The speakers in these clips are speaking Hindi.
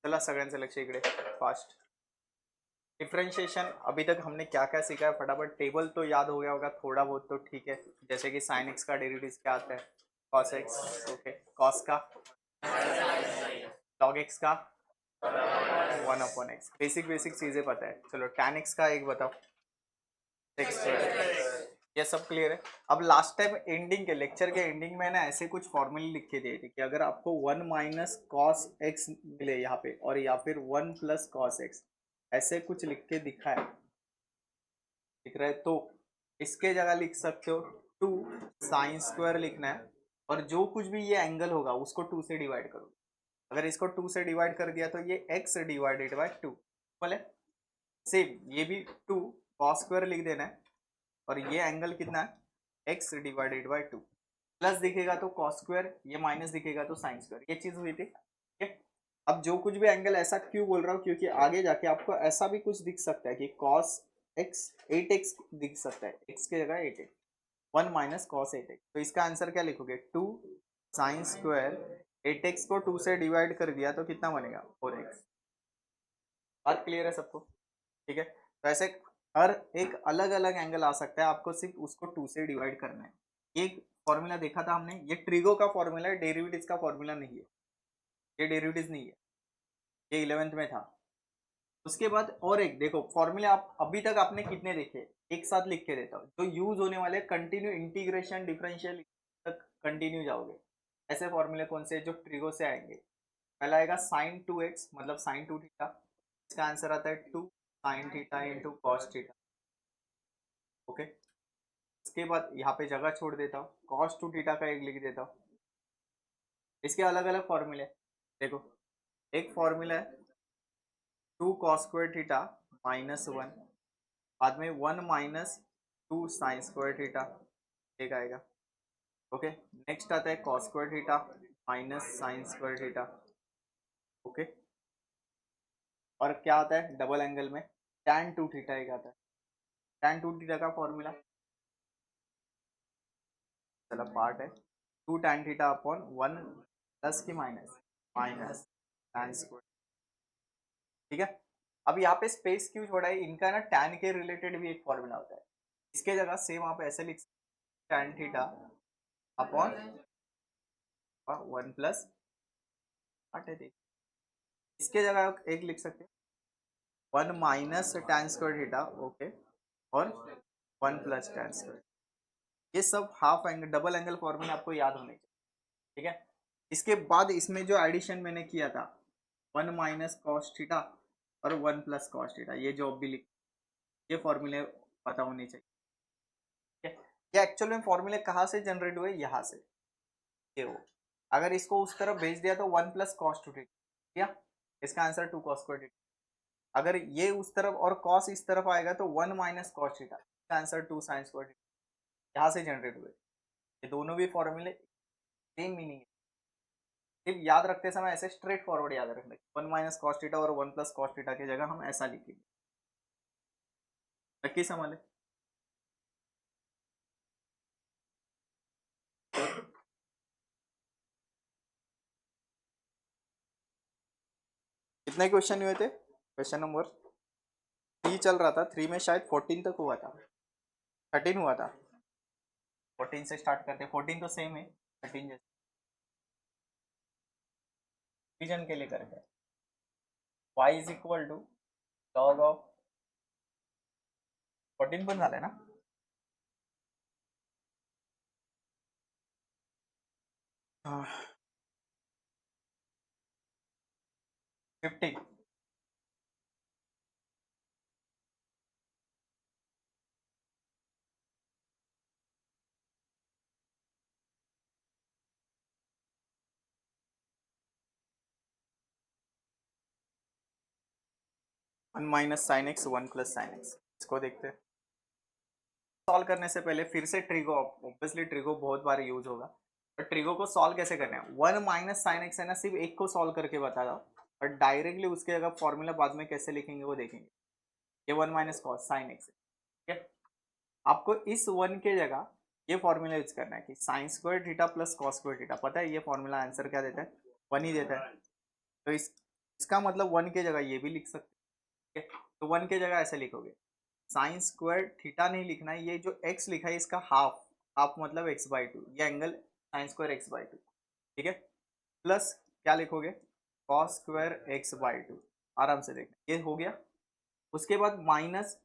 चला सगळ्यांचं लक्ष इकडे फास्ट। डिफरेंशिएशन अभी तक हमने क्या क्या सीखा है, फटाफट टेबल तो याद हो गया होगा थोड़ा बहुत तो ठीक है। जैसे कि साइन एक्स का डेरिवेटिव क्या आता है, कॉस एक्स, ओके। कॉस का, लॉग एक्स का 1/x, बेसिक बेसिक चीजें पता है। चलो tan एक्स का एक बताओ, एक्स स्क्वायर, ये सब क्लियर है। अब लास्ट टाइम एंडिंग के लेक्चर के एंडिंग में ना ऐसे कुछ फॉर्मूले लिख के दिए थे कि अगर आपको 1 माइनस कॉस एक्स मिले यहाँ पे, और या फिर 1 प्लस कॉस एक्स, ऐसे कुछ लिख के दिखा है, दिख रहा है, तो इसके जगह लिख सकते हो 2 साइन स्क्वायर लिखना है, और जो कुछ भी ये एंगल होगा उसको 2 से डिवाइड करो। अगर इसको 2 से डिवाइड कर दिया तो ये x डिवाइडेड बाय 2 बोले। सेम ये भी 2 कॉस स्क्वायर लिख देना है, और ये एंगल कितना है, x डिवाइडेड बाय 2। प्लस दिखेगा तो कॉस स्क्वायर, ये माइनस दिखेगा तो साइन स्क्वायर, ये चीज हुई थी, ठीक है। अब जो कुछ भी एंगल, ऐसा क्यों बोल रहा हूँ, क्योंकि आगे जाके आपको ऐसा भी कुछ दिख सकता है कि कॉस एक्स 8x दिख सकता है, x की जगह 8x, 1 माइनस कॉस 8x। तो इसका आंसर क्या लिखोगे, 2 साइन स्क्वायर, 8x को 2 से डिवाइड कर दिया तो कितना बनेगा, 4x। बात क्लियर है सबको, ठीक है। तो ऐसे हर एक अलग अलग एंगल आ सकता है, आपको सिर्फ उसको 2 से डिवाइड करना है। एक फॉर्मूला देखा था हमने, ये ट्रिगो का फॉर्मूला है, डेरिवेटिव्स का फॉर्मूला नहीं है, ये डेरिवेटिव्स नहीं है, ये 11th में था। उसके बाद और एक देखो फॉर्मूले, आप अभी तक आपने कितने देखे, एक साथ लिख के देता हूँ जो यूज होने वाले, कंटिन्यू इंटीग्रेशन डिफरेंशियल तक कंटिन्यू जाओगे। ऐसे फॉर्मूले कौन से जो ट्रिगो से आएंगे, पहला आएगा साइन 2x मतलब साइन 2 थीटा, इसका आंसर आता है 2 sine theta into cos theta, okay. इसके बाद यहाँ पे जगह छोड़ देता हूँ, कॉस 2 थीटा का एक लिख देता हूँ। इसके अलग अलग फॉर्मूले देखो, एक फॉर्मूला है 2 कॉस स्क्वायर थीटा -1, बाद में 1 माइनस 2 साइन स्क्वायर थीटा, एक आएगा, ओके। नेक्स्ट आता है cos square theta minus sine square theta, okay. और क्या आता है डबल एंगल में, tan 2 थीटा एक आता है। tan 2 थीटा का फॉर्मूला, चलो पार्ट है 2 tan थीटा अपॉन 1 प्लस की माइनस माइनस tan स्क्वायर, ठीक है। अब यहाँ पे स्पेस क्यों छोड़ा है, इनका ना tan के रिलेटेड भी एक फॉर्मूला होता है, इसके जगह सेम आप ऐसे लिख सकते tan थीटा अपॉन 1 प्लस, इसके जगह एक लिख सकते हैं 1 minus tan square theta, okay, और 1 प्लस tan स्क्वायर। ये सब half angle double angle formula आपको याद होने चाहिए, ठीक है। इसके बाद इसमें जो एडिशन मैंने किया था 1 माइनस कॉस थीटा और 1 प्लस कॉस थीटा, ये जो भी लिख, ये फॉर्मूले पता होने चाहिए, ठीक है। ये एक्चुअल में फॉर्मूले कहाँ से जनरेट हुए, यहाँ से, ये हो। अगर इसको उस तरफ भेज दिया तो 1 प्लस कॉस 2 थीटा, इसका आंसर 2 कॉस स्क्वायर थीटा। अगर ये उस तरफ और कॉस इस तरफ आएगा तो 1 माइनस कॉस थीटा, इसका आंसर 2 साइन स्क्वायर थीटा, यहाँ से जनरेट हुए। ये दोनों भी फॉर्मूले सेम मीनिंग है, सिर्फ याद रखते समय ऐसे स्ट्रेट फॉरवर्ड याद रखना, 1 माइनस कॉस थीटा और 1 प्लस कॉस थीटा की जगह हम ऐसा लिखेंगे, नक्की संभाले। कितने क्वेश्चन हुए थे, क्वेश्चन नंबर 3 चल रहा था, 3 में शायद 14 तक हुआ था, 13 हुआ था, 14 से स्टार्ट करते, 14 तो सेम है 13 जैसे, डिवीजन के लिए करते, y is equal to log of 14 पण झालंय ना, 50, one minus sine x 1 plus sine x, इसको देखते हैं। सॉल्व करने से पहले फिर से ट्रिगो, ऑब्वियसली ट्रिगो बहुत बार यूज होगा, पर ट्रिगो को सॉल्व कैसे करना है, 1 माइनस साइन एक्स है ना, सिर्फ एक को सॉल्व करके बता दो, और डायरेक्टली उसके अगर फॉर्मूला बाद में कैसे लिखेंगे वो देखेंगे। ये 1 माइनस कॉस साइन एक्स है, ठीक है। आपको इस 1 के जगह ये फॉर्मूला यूज करना है कि sine square theta plus cos square theta, पता है ये फॉर्मूला आंसर क्या देता है, 1 ही देता है। तो इस इसका मतलब 1 की जगह ये भी लिख सकते हैं, तो 1 की जगह ऐसे लिखोगे साइन स्क्वायर थीटा नहीं लिखना है, ये जो x लिखा है इसका हाफ, हाफ मतलब x/2, ये एंगल साइन स्क्वायर x/2, ठीक है। प्लस क्या लिखोगे कॉस स्क्वायर x/2, आराम से देखना ये हो गया। उसके बाद माइनस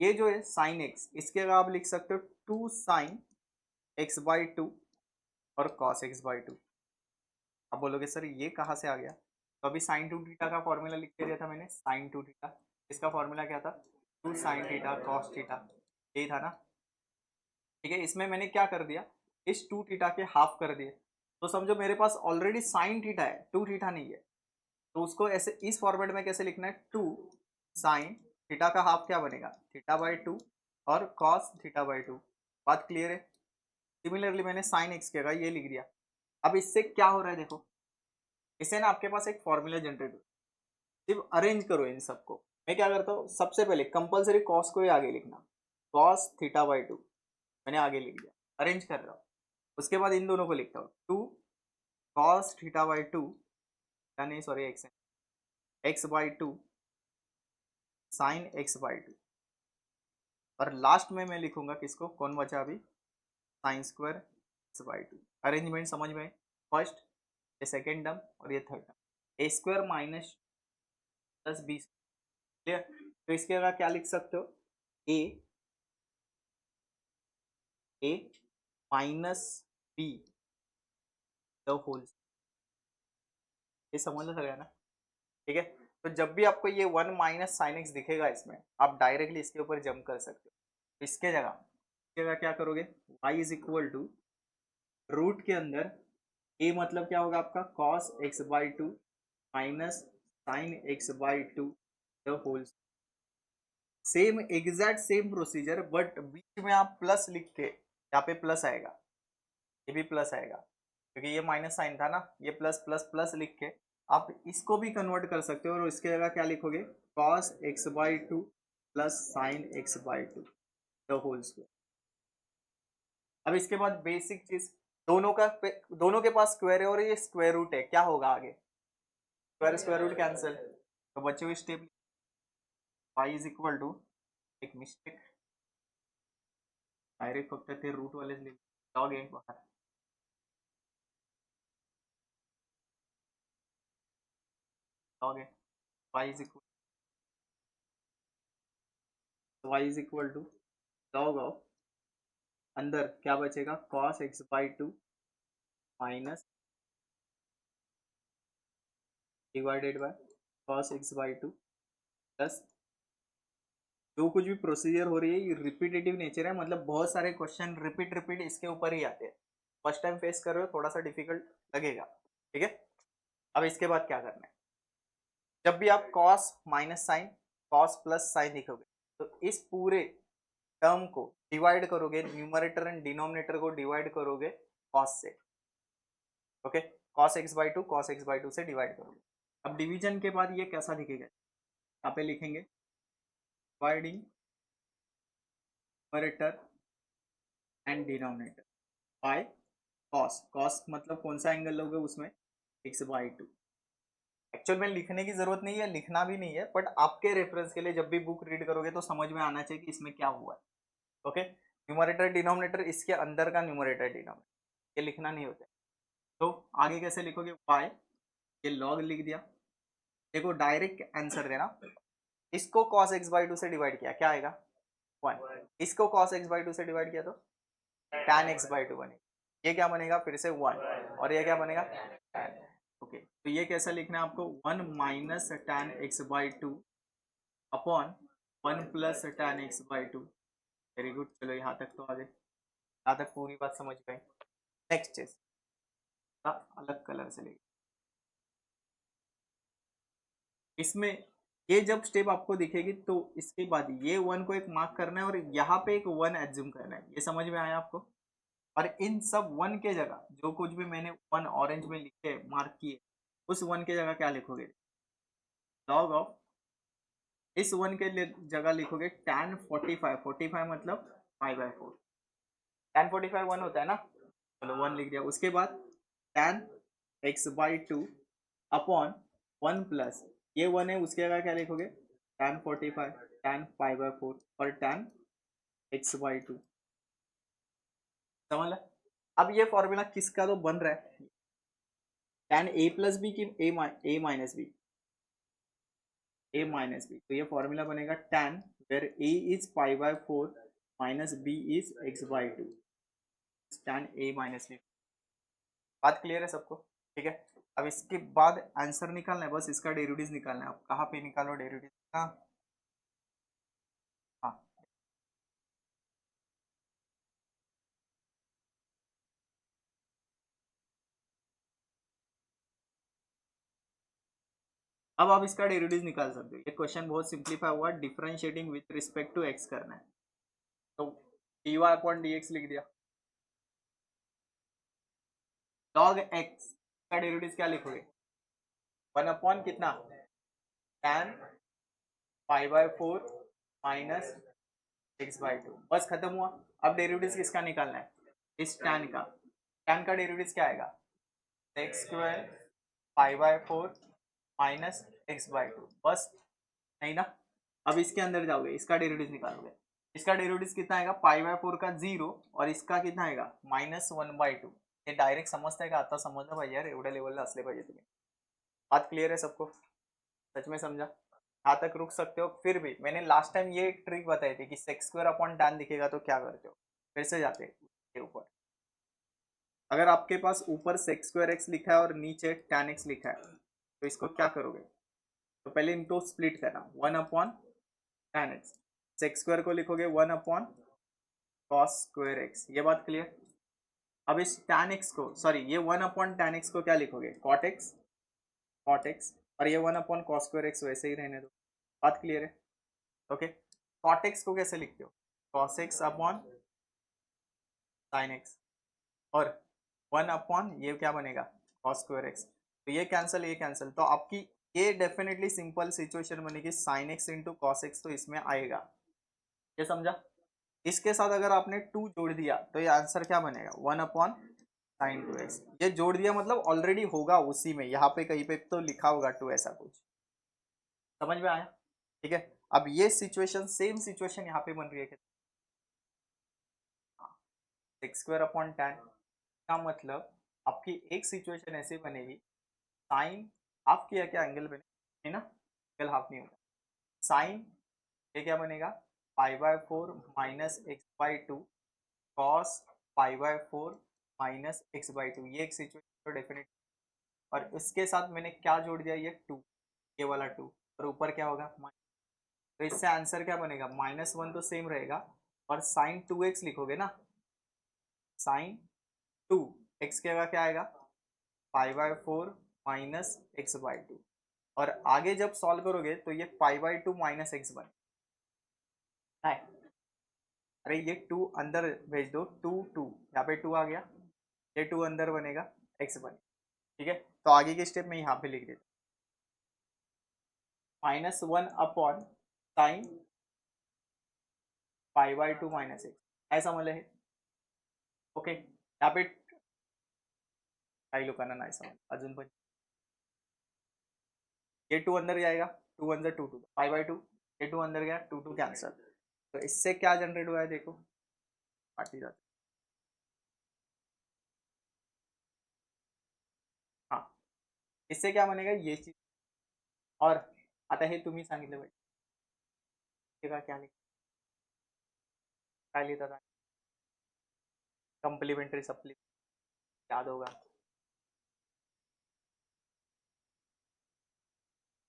ये जो है साइन x, इसके अगर आप लिख सकते हो 2 साइन x/2 और कॉस x/2। अब बोलोगे सर ये कहाँ से आ गया, तो अभी साइन 2 थीटा का फॉर्मूला लिख के दिया था मैंने, साइन 2 थीटा, इसका फॉर्मूला क्या था 2 साइन थीटा कॉस थीटा, यही था ना, ठीक है। इसमें मैंने क्या कर दिया, इस 2 थीटा के हाफ कर दिए, तो समझो मेरे पास ऑलरेडी साइन थीटा है, 2 थीटा नहीं है, तो उसको ऐसे इस फॉर्मेट में कैसे लिखना है 2 साइन थीटा का हाफ क्या बनेगा थीटा/2 और कॉस थीटा/2। बात क्लियर है। सिमिलरली मैंने साइन एक्स की जगह ये लिख दिया। अब इससे क्या हो रहा है देखो, इससे ना आपके पास एक फॉर्मूला जनरेट हो, सिर्फ अरेंज करो इन सबको। मैं क्या करता हूँ सबसे पहले कंपलसरी कॉस को ही आगे लिखना, कॉस थीटा/2 मैंने आगे लिख दिया, अरेंज कर रहा हूँ। उसके बाद इन दोनों को लिखता हूँ 2 कॉस थीटा/2, नहीं सॉरी x/2 साइन x/2, और लास्ट में मैं लिखूंगा किसको, कौन बचा अभी साइन स्क्वायर x/2। अरेंजमेंट समझ में, फर्स्ट ये सेकेंड टर्म और ये third term, a square minus plus b, clear. तो इसके अगर क्या लिख सकते हो a a minus b the whole, ये समझ लो सर ना, ठीक है। तो जब भी आपको ये 1 माइनस साइन एक्स दिखेगा इसमें, आप डायरेक्टली इसके ऊपर जंप कर सकते हो। इसके जगह क्या करोगे y is equal to root के अंदर a मतलब क्या होगा आपका cos x/2 minus sine x/2 the whole, same exact same procedure, but बीच में आप प्लस लिख के, यहाँ पे प्लस आएगा, ये भी प्लस आएगा क्योंकि ये माइनस साइन था ना, ये प्लस प्लस प्लस लिख के आप इसको भी कन्वर्ट कर सकते हो, और इसके जगह क्या लिखोगे cos x/2 plus sine x/2 the whole square. अब इसके बाद बेसिक चीज, दोनों के पास स्क्वायर है और ये स्क्वायर रूट है, क्या होगा आगे स्क्वायर स्क्वायर रूट कैंसिल, तो बचे हुए step y is equal to, एक मिस्टेक डायरेक्ट फक्त ते रूट वाले लॉग है बाहर, लॉग है y is equal, y is equal to log of, अंदर क्या बचेगा cos x/2 minus divided by cos x/2 plus, जो कुछ भी प्रोसीजर हो रही है ये रिपीटेटिव नेचर है, मतलब बहुत सारे क्वेश्चन रिपीट रिपीट इसके ऊपर ही आते हैं। फर्स्ट टाइम फेस कर रहे हो थोड़ा सा डिफिकल्ट लगेगा, ठीक है। अब इसके बाद क्या करना है, जब भी आप cos minus sine cos plus sine लिखोगे, तो इस पूरे टर्म को डिवाइड करोगे, न्यूमरेटर एंड डिनोमिनेटर को डिवाइड करोगे cos से, ओके। cos x/2 से डिवाइड करोगे। अब डिवीजन के बाद ये कैसा दिखेगा, यहाँ पे लिखेंगे dividing numerator and denominator by cos मतलब कौन सा एंगल लोगे उसमें x/2। एक्चुअल में लिखने की जरूरत नहीं है, लिखना भी नहीं है, बट आपके रेफरेंस के लिए जब भी बुक रीड करोगे तो समझ में आना चाहिए कि इसमें क्या हुआ है, ओके। न्यूमरेटर डिनोमिनेटर इसके अंदर का न्यूमरेटर डिनोमिनेटर, ये लिखना नहीं होता है। तो आगे कैसे लिखोगे y, ये log लिख दिया, देखो डायरेक्ट आंसर देना, इसको cos x/2 से डिवाइड किया क्या आएगा 1, इसको cos x/2 से डिवाइड किया तो tan x/2 बनेगा, ये क्या बनेगा फिर से 1, और ये क्या बनेगा tan, ओके। तो ये कैसा लिखना है आपको 1 minus tan x/2 upon 1 plus tan x/2। Very good, चलो यहाँ तक तो आगे, यहाँ तक पूरी बात समझ गए। नेक्स्ट चीज अलग कलर से लेंगे, इसमें ये जब स्टेप आपको दिखेगी तो इसके बाद ये 1 को एक मार्क करना है और यहाँ पे एक 1 एज्यूम करना है, ये समझ में आया आपको। और इन सब 1 के जगह जो कुछ भी मैंने 1 ऑरेंज में लिखे मार्क किए, उस 1 के जगह क्या लिखोगे लॉग ऑफ, इस 1 के जगह लिखोगे tan 45, 45 मतलब 5/4, tan 45 1 होता है ना, चलो 1 लिख दिया। उसके बाद tan x/2 अपॉन 1 प्लस ये 1 है, उसके जगह क्या लिखोगे, tan 45, tan π/4 और tan x/2। समझ ला। अब ये फॉर्मूला किसका तो बन रहा है, tan a+b की a-b, तो ये फॉर्मूला बनेगा tan where a is π/4 minus b is x/2, tan a-b। बात क्लियर है सबको, ठीक है। अब इसके बाद आंसर निकालना है, बस इसका डेरिवेटिव निकालना है। अब कहाँ पे निकालो डेरिवेटिव का, हाँ अब आप इसका डेरिवेटिव निकाल सकते हो। ये क्वेश्चन बहुत सिंप्लीफाई हुआ, differentiating with respect to x करना है, तो dy/dx लिख दिया, log x का डेरिवेटिव क्या लिखोगे, 1 कितना, tan π/4 माइनस x/2, बस खत्म हुआ। अब डेरिवेटिव किसका निकालना है, इस tan का, tan का डेरिवेटिव क्या आएगा, x² π/4 माइनस x/2, बस, नहीं ना। अब इसके अंदर जाओगे, इसका डेरिवेटिव निकालोगे, इसका डेरिवेटिव कितना आएगा, π/4 का 0 और इसका कितना आएगा -1/2। हे डायरेक्ट समजताय का, आता समजलं पाहिजे यार, एवढ्या लेवलला असले पाहिजे तुम्ही। बात क्लियर है सबको, सच में समझा, यहाँ तक रुक सकते हो। फिर भी मैंने लास्ट टाइम ये ट्रिक बताई थी कि sec² दिखेगा तो क्या करते हो, फिर से जाते हैं ऊपर। अगर आपके पास ऊपर sec² लिखा है और नीचे tan x लिखा है, तो इसको क्या करोगे, तो पहले इनको स्प्लिट करना, 1/tan x, sec² को लिखोगे 1/cos²x, ये बात क्लियर। अब इस tan x को, सॉरी ये 1/tan x को क्या लिखोगे, cot x, और ये 1/cos²x वैसे ही रहने दो। बात क्लियर है, ओके। cot x को कैसे लिखते हो, cos x/sin x, और 1/ ये क्या बनेगा, cos²x, तो ये कैंसल, तो आपकी ये डेफिनेटली सिंपल सिचुएशन बनेगी, sin x into cos x, तो इसमें आएगा, ये समझा। इसके साथ अगर आपने 2 जोड़ दिया तो ये आंसर क्या बनेगा, 1/sin2x, ये जोड़ दिया मतलब ऑलरेडी होगा उसी में, यहाँ पे कहीं पे तो लिखा होगा 2, ऐसा कुछ, समझ में आया, ठीक है। अब ये सिचुएशन, सेम सिचुएशन यहाँ पे बन रही है, sec²tan का मतलब आपकी एक सिचुएशन ऐसे बनेगी, साइन हाफ किया क्या, एंगल बने, है ना, एंगल हाफ नहीं होगा, साइन ये क्या बनेगा, π/4 minus x/2, cos π/4 minus x/2, ये एक सिचुएशन तो डेफिनेट। और इसके साथ मैंने क्या जोड़ दिया, ये 2, ये वाला 2, और ऊपर क्या होगा, तो इससे आंसर क्या बनेगा, -1 तो सेम रहेगा, और साइन 2x लिखोगे ना, साइन 2 x के जगह क्या आएगा, π/4 माइनस x/2, और आगे जब सॉल्व करोगे तो ये π/2 माइनस x बने, अरे ये 2 अंदर भेज दो, 2 यहाँ पे 2 आ गया, ये 2 अंदर बनेगा, x बने, ठीक है। तो आगे के स्टेप में यहाँ पे लिख देते, -1/sin π/2 माइनस x, ऐसा समजलं हे, ओके। यहाँ पे काही लोकांना नाही समज अजून पण, ये 2 अंदर जाएगा, 2 अंदर 2 π/2, ये 2 अंदर गया, 2 कैंसल, तो इससे क्या जनरेट हुआ है देखो, काटी जाती, हाँ, इससे क्या बनेगा ये चीज, और आता हे तुम्ही सांगितलं पाहिजे, क्या लिख, काय लिहितात, कंप्लीमेंट्री सप्ली, याद होगा,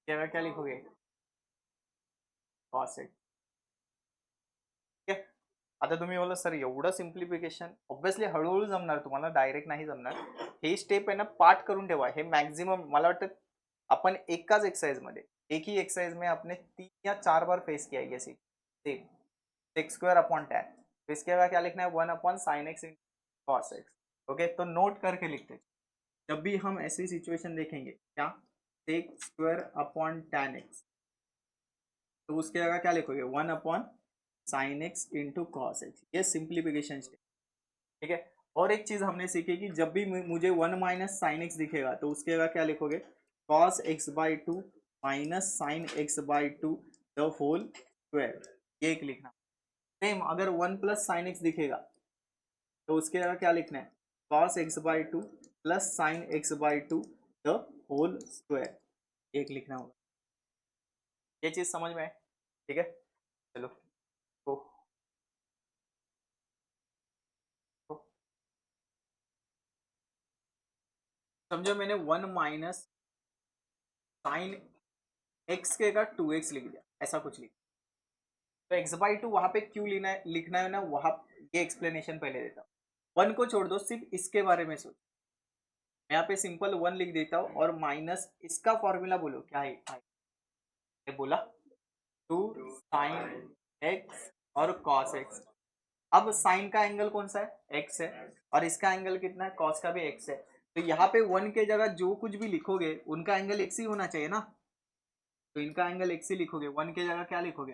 जगह क्या लिखोगे, कॉस एक्स, ठीक आहे। आता तुम्ही बोला सर एवढं सिम्प्लिफिकेशन, ऑब्विसली हळूहळू जमणार तुम्हाला, डायरेक्ट नाही जमणार, हे स्टेप आहे ना पाठ करून ठेवा, हे मॅक्झिमम मला वाटतं अपन एकाच एक्सरसाइज मध्ये, एक ही एक्सरसाइज में आपने 3 या 4 बार फेस किया है, सेम sec²tan, तो इसके बाद क्या लिखना है, 1/sin x cos x, okay. तो नोट करके लिखते हैं, जब भी हम ऐसी सिचुएशन देखेंगे, क्या sec²tan x, तो उसके जगह क्या लिखोगे, 1/sin x into cos x, ये सिंप्लीफिकेशन स्टेप, ठीक है। और एक चीज हमने सीखी कि जब भी मुझे 1 - sin x दिखेगा तो उसके जगह क्या लिखोगे, cos x/2 minus sine x by two the whole square, ये एक लिखना। सेम अगर 1 प्लस साइन एक्स दिखेगा तो उसके जगह क्या लिखना है, cos x by two plus sine x by two the whole square, एक लिखना होगा। ये चीज समझ में आए, ठीक है। चलो तो, तो समझो मैंने 1 माइनस साइन एक्स के का 2x लिख दिया, ऐसा कुछ लिख। तो एक्स बाई टू वहां पे क्यों लिखना है ना, वहां ये एक्सप्लेनेशन पहले देता हूँ। 1 को छोड़ दो, सिर्फ इसके बारे में सोच। मैं यहाँ पे सिंपल 1 लिख देता हूँ और माइनस इसका फॉर्मूला बोलो क्या है, बोला 2 साइन एक्स और कॉस एक्स। अब साइन का एंगल कौन सा है, एक्स है, और इसका एंगल कितना है, कॉस का भी एक्स है। तो यहाँ पे 1 के जगह जो कुछ भी लिखोगे उनका एंगल एक्स ही होना चाहिए ना, तो इनका एंगल एक्स ही लिखोगे। 1 के जगह क्या लिखोगे,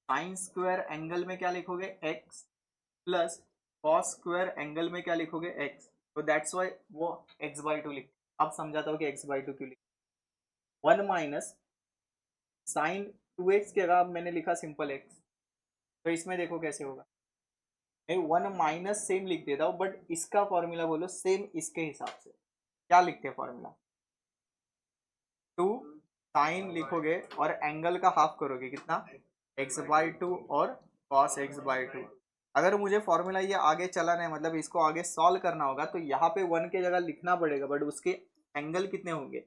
साइन स्क्वायर एंगल में क्या लिखोगे, x, plus cos square angle में क्या लिखोगे, एक्स। तो दैट्स वाई वो एक्स बाई टू लिख। अब समझाता हूँ कि एक्स बाई टू क्यों लिख। 1 माइनस साइन 2x के जगह मैंने लिखा सिंपल एक्स, तो इसमें देखो कैसे होगा, मैं 1 माइनस सेम लिख देता हूँ, बट इसका फॉर्मूला बोलो सेम इसके हिसाब से। क्या लिखते हैं फॉर्मूला, 2 साइन लिखोगे और एंगल का हाफ करोगे, कितना, एक्स बाई टू और कॉस एक्स बाई टू। अगर मुझे फॉर्मूला ये आगे चलाना है, मतलब इसको आगे सॉल्व करना होगा, तो यहाँ पे 1 के जगह लिखना पड़ेगा, बट उसके एंगल कितने होंगे,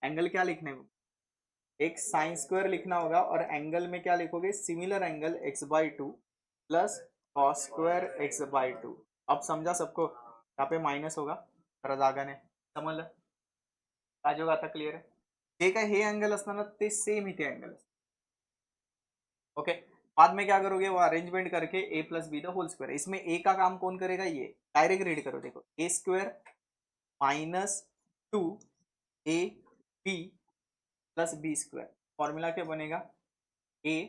एंगल क्या लिखने होंगे, एक साइन स्क्वायर लिखना होगा, और एंगल में क्या लिखोगे, similar angle x by two plus cos square x by to. अब समझा सबको, यहाँ पे माइनस होगा तर जागाने, समजलं, काय होगा आता क्लियर है। जे काय हे अँगल असणार ना ते सेम इथे अँगल। ओके, बाद में क्या करोगे, वो अरेंजमेंट करके a plus b the whole square. इसमें ए का काम कौन करेगा, ये डायरेक्ट रीड करो, देखो a square minus 2 a b plus b square, formula क्या बनेगा, a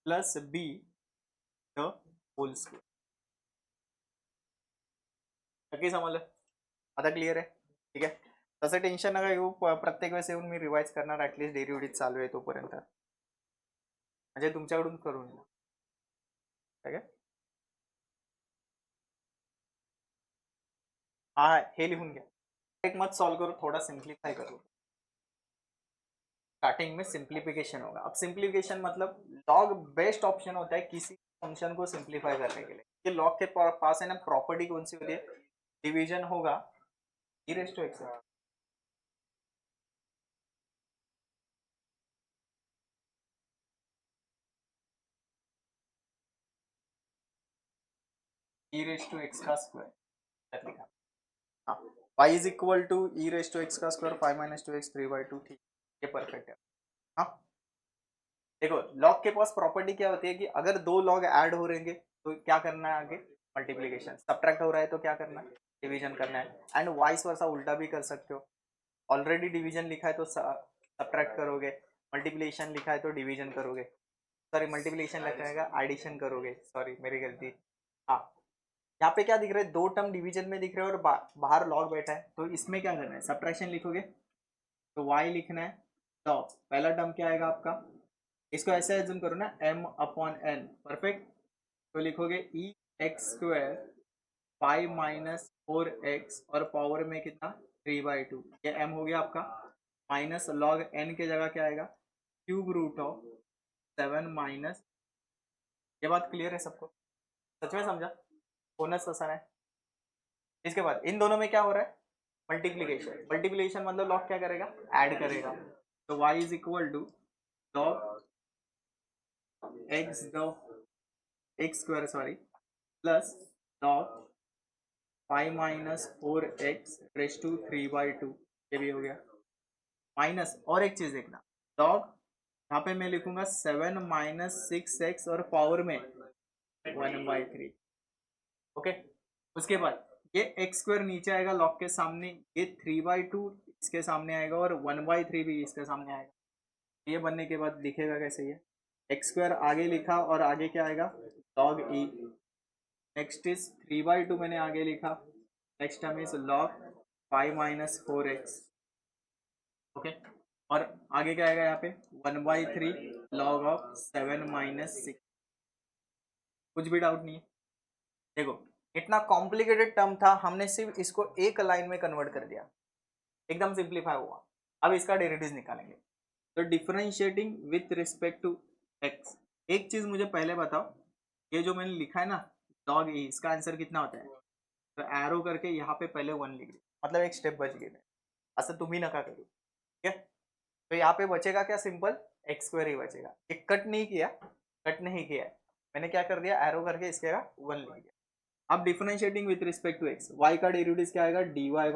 plus b the whole square. नक्की समजलं, आता क्लिअर आहे, ठीक आहे। तसं टेन्शन नका घेऊ, प्रत्येक वेळेस येऊन मी रिवाइज करणार, ॲटलिस्ट डेरिव्हेटिव्ह चालू आहे तोपर्यंत, म्हणजे तुमच्याकडून करून घ्या, ठीक आहे। हा हे लिहून घ्या, एक मत सॉल्व करो, थोड़ा सिंप्लीफाई करो। स्टार्टिंग में सिंप्लीफिकेशन होगा। अब सिंप्लीफिकेशन मतलब लॉग बेस्ट ऑप्शन होता है किसी फंक्शन को सिंप्लीफाई करने के लिए। ये लॉग के पास है ना प्रॉपर्टी कौन सी होती है, डिवीजन होगा e raise to x, e raise to x का स्क्वायर लिखा, हाँ, y is equal to e raise to x का स्क्वायर 5 माइनस टू एक्स 3/2, ठीक, ये परफेक्ट है। हाँ, देखो लॉग के पास प्रॉपर्टी क्या होती है कि अगर दो लॉग ऐड हो रहेंगे तो क्या करना है आगे, मल्टीप्लीकेशन, सब्ट्रैक्ट हो रहा है तो क्या करना है, डिवीजन करना है, एंड वाइस वर्सा उल्टा भी कर सकते हो। ऑलरेडी डिवीजन लिखा है तो सब्ट्रैक्ट करोगे, मल्टीप्लिकेशन लिखा है तो डिवीजन करोगे, सॉरी मल्टीप्लिकेशन लिखा है एडिशन करोगे, सॉरी मेरी गलती। हाँ, यहाँ पे क्या दिख रहा है, दो टर्म डिवीजन में दिख रहे हैं और बाहर लॉग बैठा है, तो इसमें क्या करना है, सब्ट्रैक्शन लिखोगे, तो y लिखना है, तो पहला टर्म क्या आएगा आपका, इसको ऐसे एज्यूम करो ना, m अपॉन n, परफेक्ट। तो लिखोगे ई एक्स स्क्वायर 5 माइनस 4x और पावर में कितना 3/2, ये m हो गया आपका, माइनस लॉग n के जगह क्या आएगा, क्यूब रूट ऑफ 7 माइनस, ये बात क्लियर है सबको, सच में समझा, बोनस आसान है। इसके बाद इन दोनों में क्या हो रहा है, मल्टीप्लीकेशन, मल्टीप्लीकेशन मतलब लॉग क्या करेगा, ऐड करेगा, तो y is equal to log x the x square, sorry, plus log 5 minus 4x raise to 3/2, ये भी हो गया, माइनस और एक चीज देखना, लॉग यहाँ पे मैं लिखूंगा 7 माइनस 6x और पावर में 1/3, ओके। उसके बाद ये एक्स स्क्वायर नीचे आएगा लॉग के सामने, ये 3/2 इसके सामने आएगा और 1/3 भी इसके सामने आएगा। ये बनने के बाद लिखेगा कैसे, ये एक्स स्क्वायर आगे लिखा और आगे क्या आएगा, लॉग ई, नेक्स्ट इज 3/2 मैंने आगे लिखा, next term is log 5 minus 4x, okay. और आगे क्या आएगा यहाँ पे 1/3 log ऑफ 7 माइनस 6। कुछ भी डाउट नहीं है? देखो इतना कॉम्प्लिकेटेड टर्म था, हमने सिर्फ इसको एक लाइन में कन्वर्ट कर दिया, एकदम सिंप्लीफाई हुआ। अब इसका डेरिवेटिव निकालेंगे। तो differentiating with respect to x, एक चीज मुझे पहले बताओ, ये जो मैंने लिखा है ना log e, इसका आंसर कितना होता है? तो एरो करके यहाँ पे पहले 1 लिख दिया, मतलब एक स्टेप बच गया। असं तुम्ही नका करो, ठीक है? तो यहाँ पे बचेगा क्या? सिंपल x² ही बचेगा। ये कट नहीं किया, कट नहीं किया है, मैंने क्या कर दिया, एरो करके इसके 1 लिख दिया। अब differentiating with respect to x, y का डेरिवेटिव क्या आएगा? dy by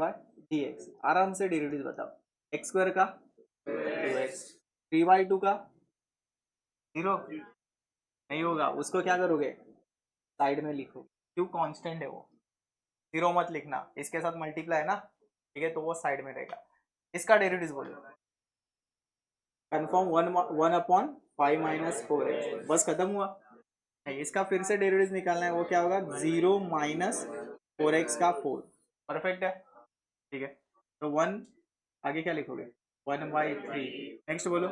dx। आराम से डेरिवेटिव बताओ, x² का 2x, 3/2 का 0 नहीं होगा, उसको क्या करोगे? साइड में लिखो, क्यों? कांस्टेंट है वो, 0 मत लिखना, इसके साथ मल्टीप्लाई है ना, ठीक है? तो वो साइड में रहेगा। इसका डेरिवेटिव बोलो, कन्फर्म 1/5 माइनस 4x, बस खत्म हुआ। नहीं, इसका फिर से डेरिवेटिव निकालना है, वो क्या होगा? 0 माइनस 4x का 4। परफेक्ट है, ठीक है? तो 1 आगे क्या लिखोगे? 1/3। नेक्स्ट बोलो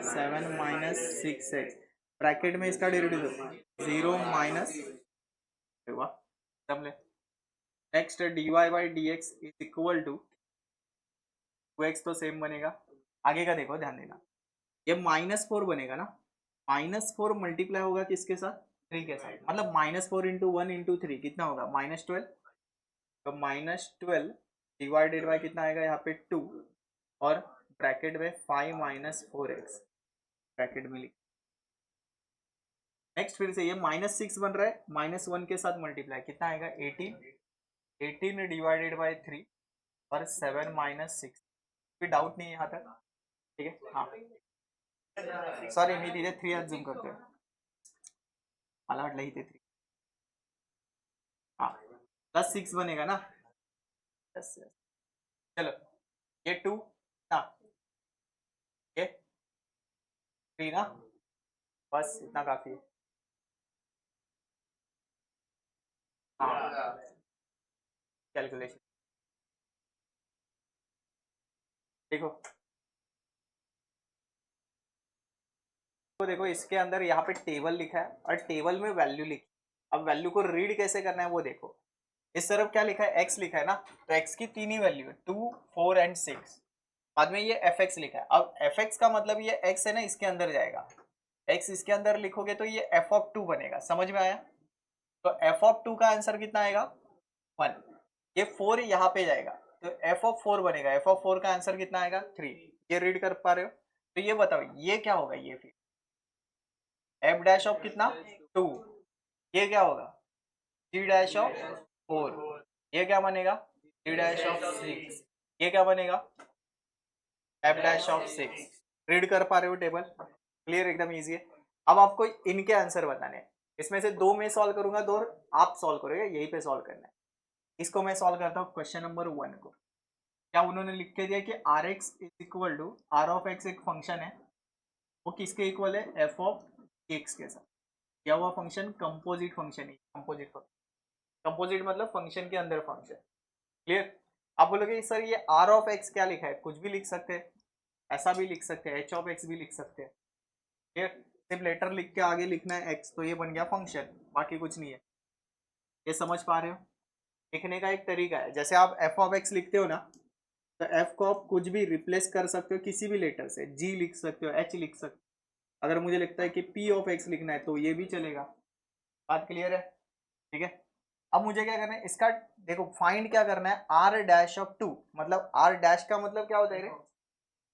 7 माइनस 6x, ब्रैकेट में इसका डेरिवेटिव 0 माइनस, वाह। Next dy by dx is equal to 2x, तो सेम बनेगा। आगे का देखो, ध्यान देना, ये -4 बनेगा ना, -4 मल्टीप्लाई होगा किसके साथ? 3 के साथ, मतलब -4 इंटू 1 इंटू 3 कितना होगा? -12। तो -12 डिवाइडेड बाई कितना आएगा यहाँ पे 2, और ब्रैकेट में 5 माइनस 4x ब्रैकेट में लिख। नेक्स्ट फिर से ये -6 बन रहा है, -1 के साथ मल्टीप्लाई कितना आएगा? 18 डिवाइडेड बाई 3 और 7 माइनस 6। कोई डाउट नहीं है यहाँ तक? ठीक है, हाँ सॉरी मी तिथे 3 अज्यूम करतोय, मला वाटलं इथे 3, हाँ +6 बनेगा ना? यस यस, चलो ये 2 ना, ये 3 ना, बस इतना काफी है। हाँ कैलकुलेशन देखो, तो देखो इसके अंदर यहाँ पे टेबल लिखा है और टेबल में वैल्यू लिखी। अब वैल्यू को रीड कैसे करना है वो देखो, इस तरफ क्या लिखा है? x लिखा है ना, तो x की 3 ही वैल्यू है, 2, 4 एंड 6। बाद में ये fx लिखा है। अब fx का मतलब ये x है ना, इसके अंदर जाएगा, x इसके अंदर लिखोगे तो ये f(2) बनेगा। समझ में आया? तो f(2) का आंसर कितना आएगा? 1। ये 4 यहाँ पे जाएगा तो f(4) बनेगा, f(4) का आंसर कितना आएगा? 3। ये रीड कर पा रहे हो? तो ये बताओ ये क्या होगा? ये फिर f डैश ऑफ कितना? 2। ये क्या होगा? g dash of 4। ये क्या बनेगा? g dash of 6। ये क्या बनेगा? f dash of 6। रीड कर पा रहे हो टेबल? क्लियर, एकदम इजी है। अब आपको इनके आंसर बताने हैं, इसमें से 2 मैं सॉल्व करूंगा, 2 आप सॉल्व करोगे, यही पे सॉल्व करना है। इसको मैं सॉल्व करता हूँ क्वेश्चन नंबर 1 को। क्या उन्होंने लिख के दिया कि r x is equal to r of x, एक फंक्शन है, वो किसके इक्वल है? एफ ऑफ एक्स के साथ। क्या हुआ फंक्शन? कंपोजिट फंक्शन है, कंपोजिट फंक्शन। कंपोजिट मतलब फंक्शन के अंदर फंक्शन। क्लियर? आप बोलोगे सर ये आर ऑफ एक्स क्या लिखा है? कुछ भी लिख सकते हैं, ऐसा भी लिख सकते हैं, एच ऑफ एक्स भी लिख सकते हैं। क्लियर? सिर्फ लेटर लिख के आगे लिखना है एक्स, तो ये बन गया फंक्शन, बाकी कुछ नहीं है। ये समझ पा रहे हो? लिखने का एक तरीका है, जैसे आप एफ ऑफ एक्स लिखते हो ना, तो एफ को आप कुछ भी रिप्लेस कर सकते हो किसी भी लेटर से, जी लिख सकते हो, एच लिख सकते हो। अगर मुझे लगता है कि पी ऑफ एक्स लिखना है तो ये भी चलेगा। बात क्लियर है? ठीक है, अब मुझे क्या करना है इसका, देखो फाइंड क्या करना है, आर डैश ऑफ 2, मतलब आर डैश का मतलब क्या होता है?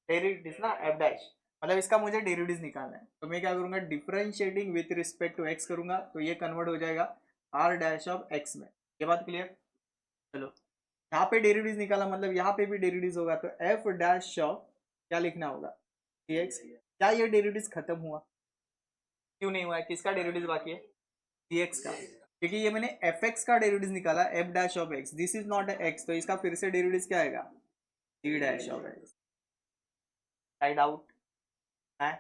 डेरिवेटिव ना, एफ डैश, मतलब इसका मुझे डेरिवेटिव निकालना है। तो मैं क्या करूंगा? Differentiating with respect to x करूंगा, तो ये कन्वर्ट हो जाएगा आर डैश ऑफ एक्स में। ये बात क्लियर? चलो, यहाँ पे डेरिवेटिव निकाला, मतलब यहाँ पे भी डेरिवेटिव होगा, तो एफ डैश ऑफ क्या लिखना होगा? dx। क्या ये डेरिवेटिव खत्म हुआ? क्यों नहीं हुआ है? किसका डेरिवेटिव बाकी है? dx का, क्योंकि ये मैंने fx का डेरिवेटिव निकाला, f dash of x, this is not x, तो इसका फिर से डेरिवेटिव क्या आएगा? d dash of x। Right out है?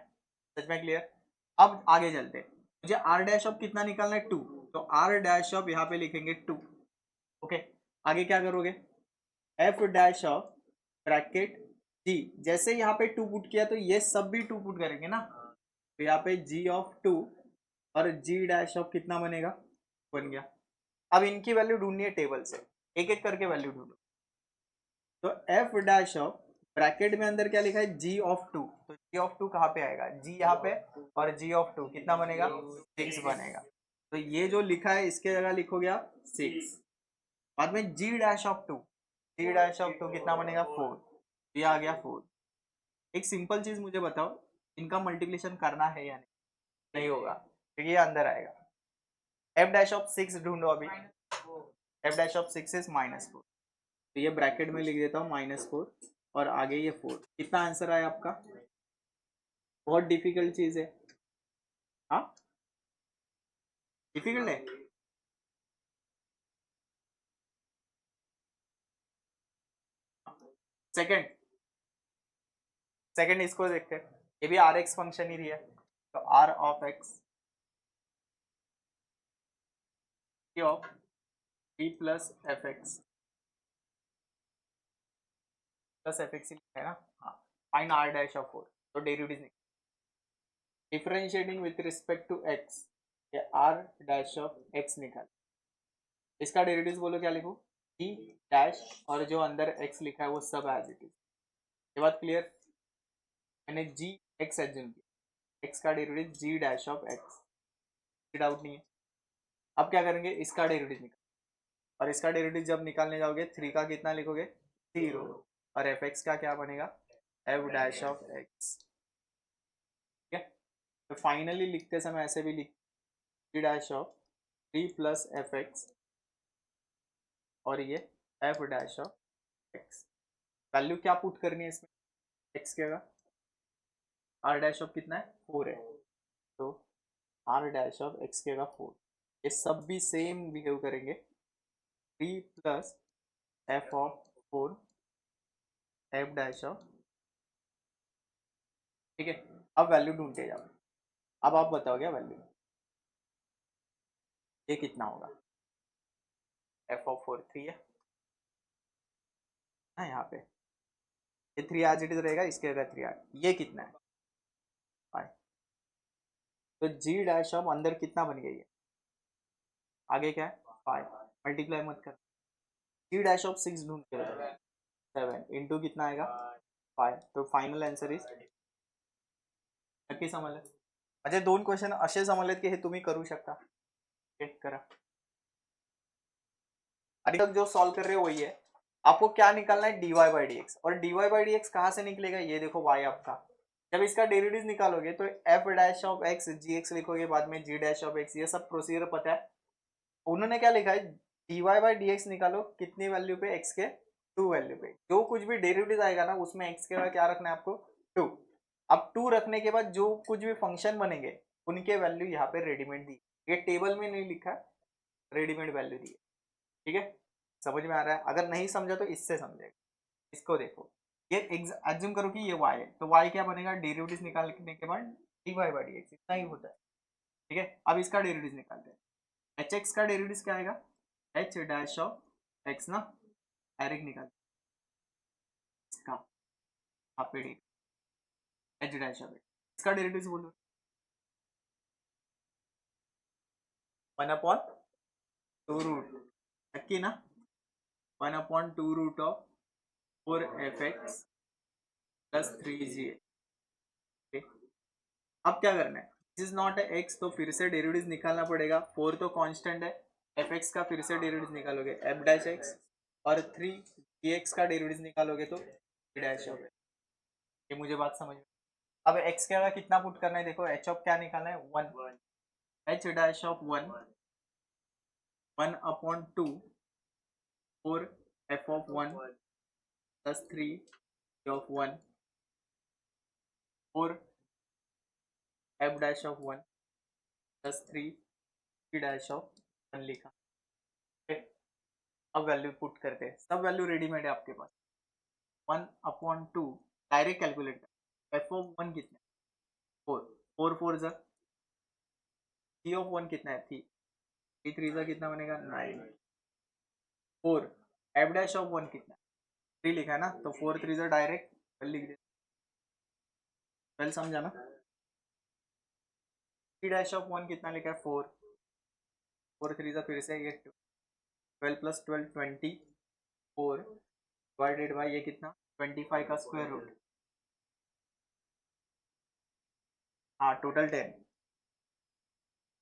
सच में क्लियर? अब आगे चलते, मुझे r डैश ऑफ कितना निकालना है? 2, तो r डैश ऑफ यहाँ पे लिखेंगे 2। ओके, आगे क्या करोगे? f डैश ऑफ ब्रैकेट जी, जैसे यहाँ पे 2 पुट किया तो ये सब भी 2 पुट करेंगे ना, तो यहाँ पे g(2) और g' कितना बनेगा, बन गया। अब इनकी वैल्यू ढूंढनी है टेबल से, एक एक करके वैल्यू ढूंढो। तो f' ब्रैकेट में अंदर क्या लिखा है, g(2), तो g(2) कहाँ पे आएगा, g यहाँ पे, और g(2) कितना बनेगा, 6 बनेगा। तो ये जो लिखा है इसके जगह लिखोगे आप 6। बाद में g'(2), g'(2) कितना बनेगा, 4। ये आ गया 4। एक सिंपल चीज मुझे बताओ, इनका मल्टीप्लिकेशन करना है या नहीं, नहीं होगा क्योंकि ये अंदर आएगा। f'(6) ढूंढो अभी, f'(6) इज -4, तो ये ब्रैकेट में लिख देता हूँ -4 और आगे ये 4। कितना आंसर आया आपका, बहुत डिफिकल्ट चीज है, हाँ डिफिकल्ट है। सेकंड सेकंड इसको देखते हैं, ये भी आर एक्स फंक्शन ही दिया है, तो r of x of b plus f x plus f x है ना, हाँ, फाइंड r'(4), तो derivative differentiating with respect to x, ये r'(x) निकाल, इसका डेरिवेटिव बोलो क्या लिखो, g डैश, और जो अंदर x लिखा है वो सब एज इट इज। ये बात क्लियर, मैंने g x एज्यूम किया, x का डेरिवेटिव g'(x), डाउट नहीं है। अब क्या करेंगे, इसका डेरिवेटिव निकाल, और इसका डेरिवेटिव जब निकालने जाओगे 3 का कितना लिखोगे, 0, और एफ एक्स का क्या बनेगा, f'(x), ठीक है। तो फाइनली लिखते समय ऐसे भी लिख, g'(3 प्लस एफ एक्स), और ये f'(x), वैल्यू क्या पुट करनी है इसमें, x के जगह, r' कितना है, 4 है, तो r'(x) के जगह 4, ये सब भी सेम बिहेव करेंगे, 3 प्लस f(4) f', ठीक है। अब वैल्यू ढूंढते जाओ, अब आप बताओ क्या वैल्यू, ये कितना होगा, f(4) 3 है ना, यहाँ पे ये 3 एज इट इज रहेगा, इसके जगह 3 ये कितना है 5, तो g' अंदर कितना बन गई है, आगे क्या है 5, मल्टीप्लाई मत कर, g'(6) ढूंढ के बताओ, 7 इंटू कितना आएगा 5, तो फायनल आन्सर इज, नक्की समजलं, म्हणजे 2 क्वेश्चन असे समजलेत की हे तुम्ही करू शकता, चेक करा। अभी तक जो सॉल्व कर रहे हो वही है, आपको क्या निकालना है, dy बाई डी एक्स, और dy बाई डी एक्स कहाँ से निकलेगा, ये देखो y आपका, जब इसका डेरिवेटिव निकालोगे तो f'(x) gx लिखोगे, बाद में g'(x), ये सब प्रोसीजर पता है। उन्होंने क्या लिखा है, dy बाई डी एक्स निकालो कितनी वैल्यू पे, x के 2 वैल्यू पे, जो कुछ भी डेरिवेटिव आएगा ना उसमें x के बाद क्या रखना है आपको, 2। अब 2 रखने के बाद जो कुछ भी फंक्शन बनेंगे उनके वैल्यू यहाँ पे रेडीमेड दी, ये टेबल में नहीं लिखा, रेडीमेड वैल्यू दी, ठीक है। समझ में आ रहा है, अगर नहीं समझा तो इससे समझेगा, इसको देखो, ये एज्यूम करो कि ये y है, तो y क्या बनेगा, डेरिवेटिव निकालने के बाद dy बाई डी एक्स, इतना ही होता है, ठीक है। अब इसका डेरिवेटिव निकालते हैं, एच एक्स का डेरिवेटिव क्या आएगा, h'(x) ना, डायरेक्ट निकाल इसका, आप पे h'(x), इसका डेरिवेटिव बोलो 1/2 नक्की ना, 1/2 4 fx प्लस 3g, अब क्या करना है, दिस इज नॉट एक्स, तो फिर से डेरिवेटिव निकालना पड़ेगा, 4 तो कांस्टेंट है, एफ एक्स का फिर से डेरिवेटिव निकालोगे f'(x), और 3 dx का डेरिवेटिव निकालोगे तो डैश हो गया, ये मुझे बात समझ में। अब x के अगर कितना पुट करना है, देखो h ऑफ क्या निकालना है, 1, h'(1) 1/2 4 f(1) plus 3 g(1) 4 f'(1) plus 3 g'(1) लिखा, अब वैल्यू पुट करते हैं, सब वैल्यू रेडीमेड है आपके पास, 1/2 डायरेक्ट कैलकुलेट कर, f(1) कितना है, 4, 4 4 जा, g(1) कितना है, 3, 3 3 जा कितना बनेगा 9, 4 f'(1) कितना है, 3 लिखा है ना, तो 4 3 जा डायरेक्ट 12 लिख देते, 12 समझा ना। थ्री डैश ऑफ 1 कितना लिखा है 4, 4 3 जा फिर से ये 12 प्लस 12 24 डिवाइडेड बाई ये कितना 25 का स्क्वायर रूट, हाँ टोटल 10।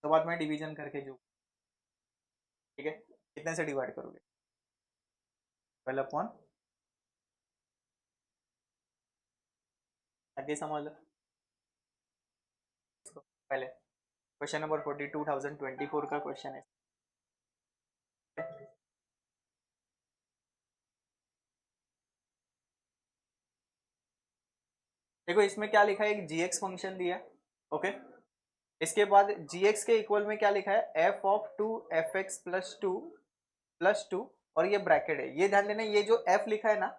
तो बाद में डिवीजन करके जो, ठीक है कितने से डिवाइड करोगे 12 अपॉन, आगे समझ लो इसको पहले। क्वेश्चन नंबर 40 2024 का क्वेश्चन है। देखो इसमें क्या लिखा है, एक gx फंक्शन दिया है, ओके। इसके बाद gx के इक्वल में क्या लिखा है f of 2 fx plus two और ये ब्रैकेट है। ये ध्यान देना, ये जो f लिखा है ना,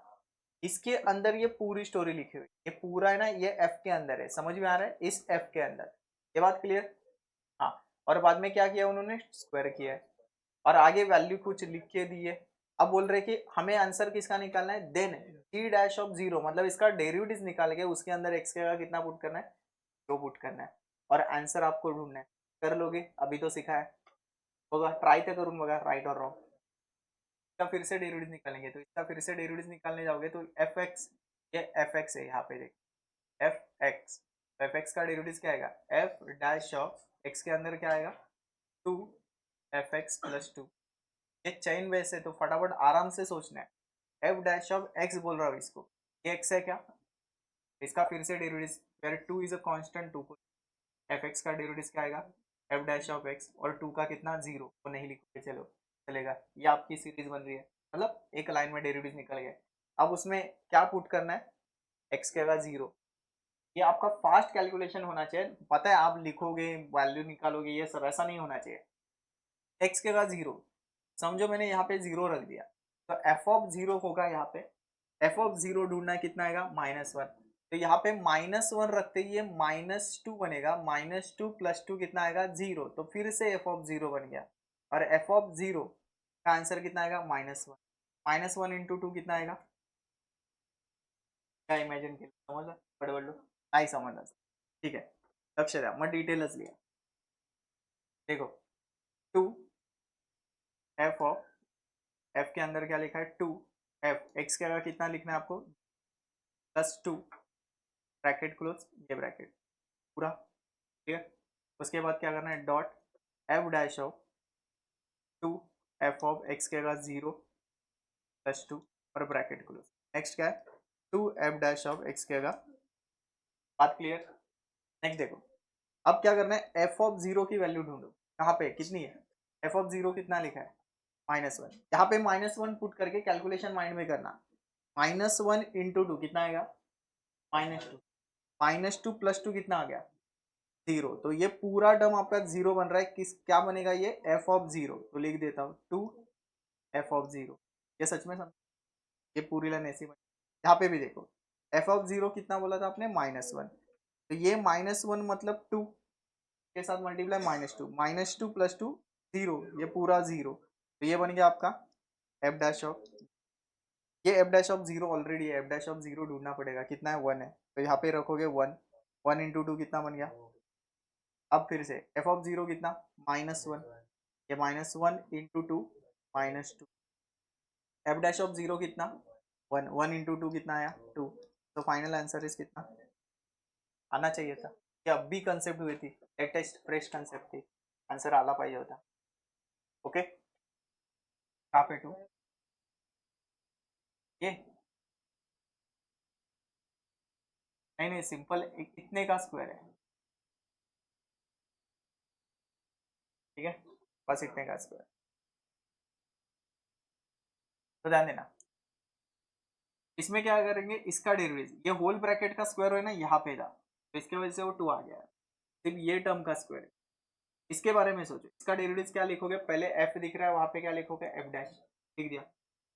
इसके अंदर ये पूरी स्टोरी लिखी हुई, ये पूरा है ना, ये f के अंदर है, समझ में आ रहा है, इस f के अंदर। ये बात क्लियर, हाँ। और बाद में क्या किया उन्होंने, स्क्वायर किया है और आगे वैल्यू कुछ लिख के दिए। अब बोल रहे कि हमें आंसर किसका निकालना है, देन g डैश ऑफ 0, मतलब इसका डेरिवेटिव निकाल के उसके अंदर x का कितना पुट करना है, 2 पुट करना है और आंसर आपको ढूंढना है। कर लोगे, अभी तो सिखा है, होगा ट्राई तो करूंगा राइट और रॉन्ग। इसका फिर से डेरिवेटिव निकालेंगे, तो इसका फिर से डेरिवेटिव निकालने जाओगे तो एफ एक्स, ये एफ एक्स है यहाँ पे देख, एफ एक्स, एफ एक्स का डेरिवेटिव क्या आएगा, एफ डैश ऑफ एक्स के अंदर क्या आएगा 2 एफ एक्स प्लस 2। ये चेन वैसे तो फटाफट आराम से सोचना है, एफ डैश ऑफ एक्स बोल रहा हूँ इसको, ये एक्स है क्या, इसका फिर से डेरिवेटिव, फिर 2 इज अ कांस्टेंट, 2 को एफ एक्स का डेरिवेटिव क्या आएगा एफ डैश ऑफ एक्स और 2 का कितना 0, वो नहीं लिखोगे चलो चलेगा, ये आपकी सीरीज बन रही है, मतलब एक लाइन में डेरिवेटिव निकल गया। अब उसमें क्या पुट करना है, एक्स के बाद 0। ये आपका फास्ट कैलकुलेशन होना चाहिए, पता है आप लिखोगे वैल्यू निकालोगे, ये सब ऐसा नहीं होना चाहिए। एक्स के बाद 0, समझो मैंने यहाँ पे 0 रख दिया, तो एफ ऑफ 0 होगा यहाँ पे, एफ ऑफ 0 ढूंढना है कितना आएगा -1, तो यहाँ पे -1 रखते ही ये -2 बनेगा, -2 प्लस 2 कितना आएगा 0, तो फिर से एफ ऑफ 0 बन गया और एफ ऑफ 0 का आंसर कितना आएगा -1, -1 इंटू 2 कितना आएगा, क्या इमेजिन के समझ लो, बड़े लो नहीं समझना, ठीक है लक्ष्य द्या मग डिटेलच लिहा, देखो 2 एफ ऑफ, एफ के अंदर क्या लिखा है 2 एफ, एक्स का कितना लिखना है आपको +2 ब्रैकेट क्लोज, ये ब्रैकेट पूरा क्लियर। उसके बाद क्या करना है dot F dash of 2 F of x के 0 +2 और ब्रैकेट क्लोज। नेक्स्ट क्या है 2 एफ डैश ऑफ एक्स के, बात क्लियर। नेक्स्ट देखो, अब क्या करना है एफ ऑफ 0 की वैल्यू ढूंढो, कहाँ पे कितनी है, एफ ऑफ 0 कितना लिखा है -1, यहाँ पे -1 पुट करके कैलकुलेशन माइंड में करना, -1 इंटू 2 कितना आएगा -2, -2 प्लस 2 कितना आ गया 0, तो ये पूरा टर्म आपका 0 बन रहा है, किस क्या बनेगा ये एफ ऑफ 0, तो लिख देता हूँ 2 एफ ऑफ 0। ये सच में समझ, ये पूरी लाइन ऐसी बनी, यहाँ पे भी देखो एफ ऑफ 0 कितना बोला था आपने -1, तो ये -1 मतलब 2 के साथ मल्टीप्लाई -2 प्लस 2 0, ये पूरा 0, तो ये बन गया आपका एफ डैश ऑफ, ये एफ डैश ऑफ 0 ऑलरेडी है, एफ डैश ऑफ 0 ढूंढना पड़ेगा, कितना है 1 है, तो यहाँ पे रखोगे 1, 1 इंटू 2 कितना बन गया, अब फिर से एफ ऑफ 0 कितना -1, ये -1 इंटू 2 -2, एफ डैश ऑफ 0 कितना 1, 1 इंटू 2 कितना आया 2, तो फाइनल आंसर इज कितना आना चाहिए था, ये अब भी कंसेप्ट हुई थी, लेटेस्ट फ्रेश कंसेप्ट थी, आंसर आला पाहिजे होता, ओके कहाँ पे 2, ये नहीं नहीं सिंपल इतने का स्क्वायर है, ठीक है बस इतने का स्क्वायर, तो ध्यान देना इसमें क्या करेंगे, इसका डेरिवेटिव ये होल ब्रैकेट का स्क्वायर है ना यहाँ पे था, तो इसके वजह से वो 2 आ गया है, सिर्फ ये टर्म का स्क्वायर है, इसके बारे में सोचो, इसका डेरिवेटिव क्या लिखोगे, पहले एफ दिख रहा है वहां पे क्या लिखोगे एफ डैश, लिख दिया,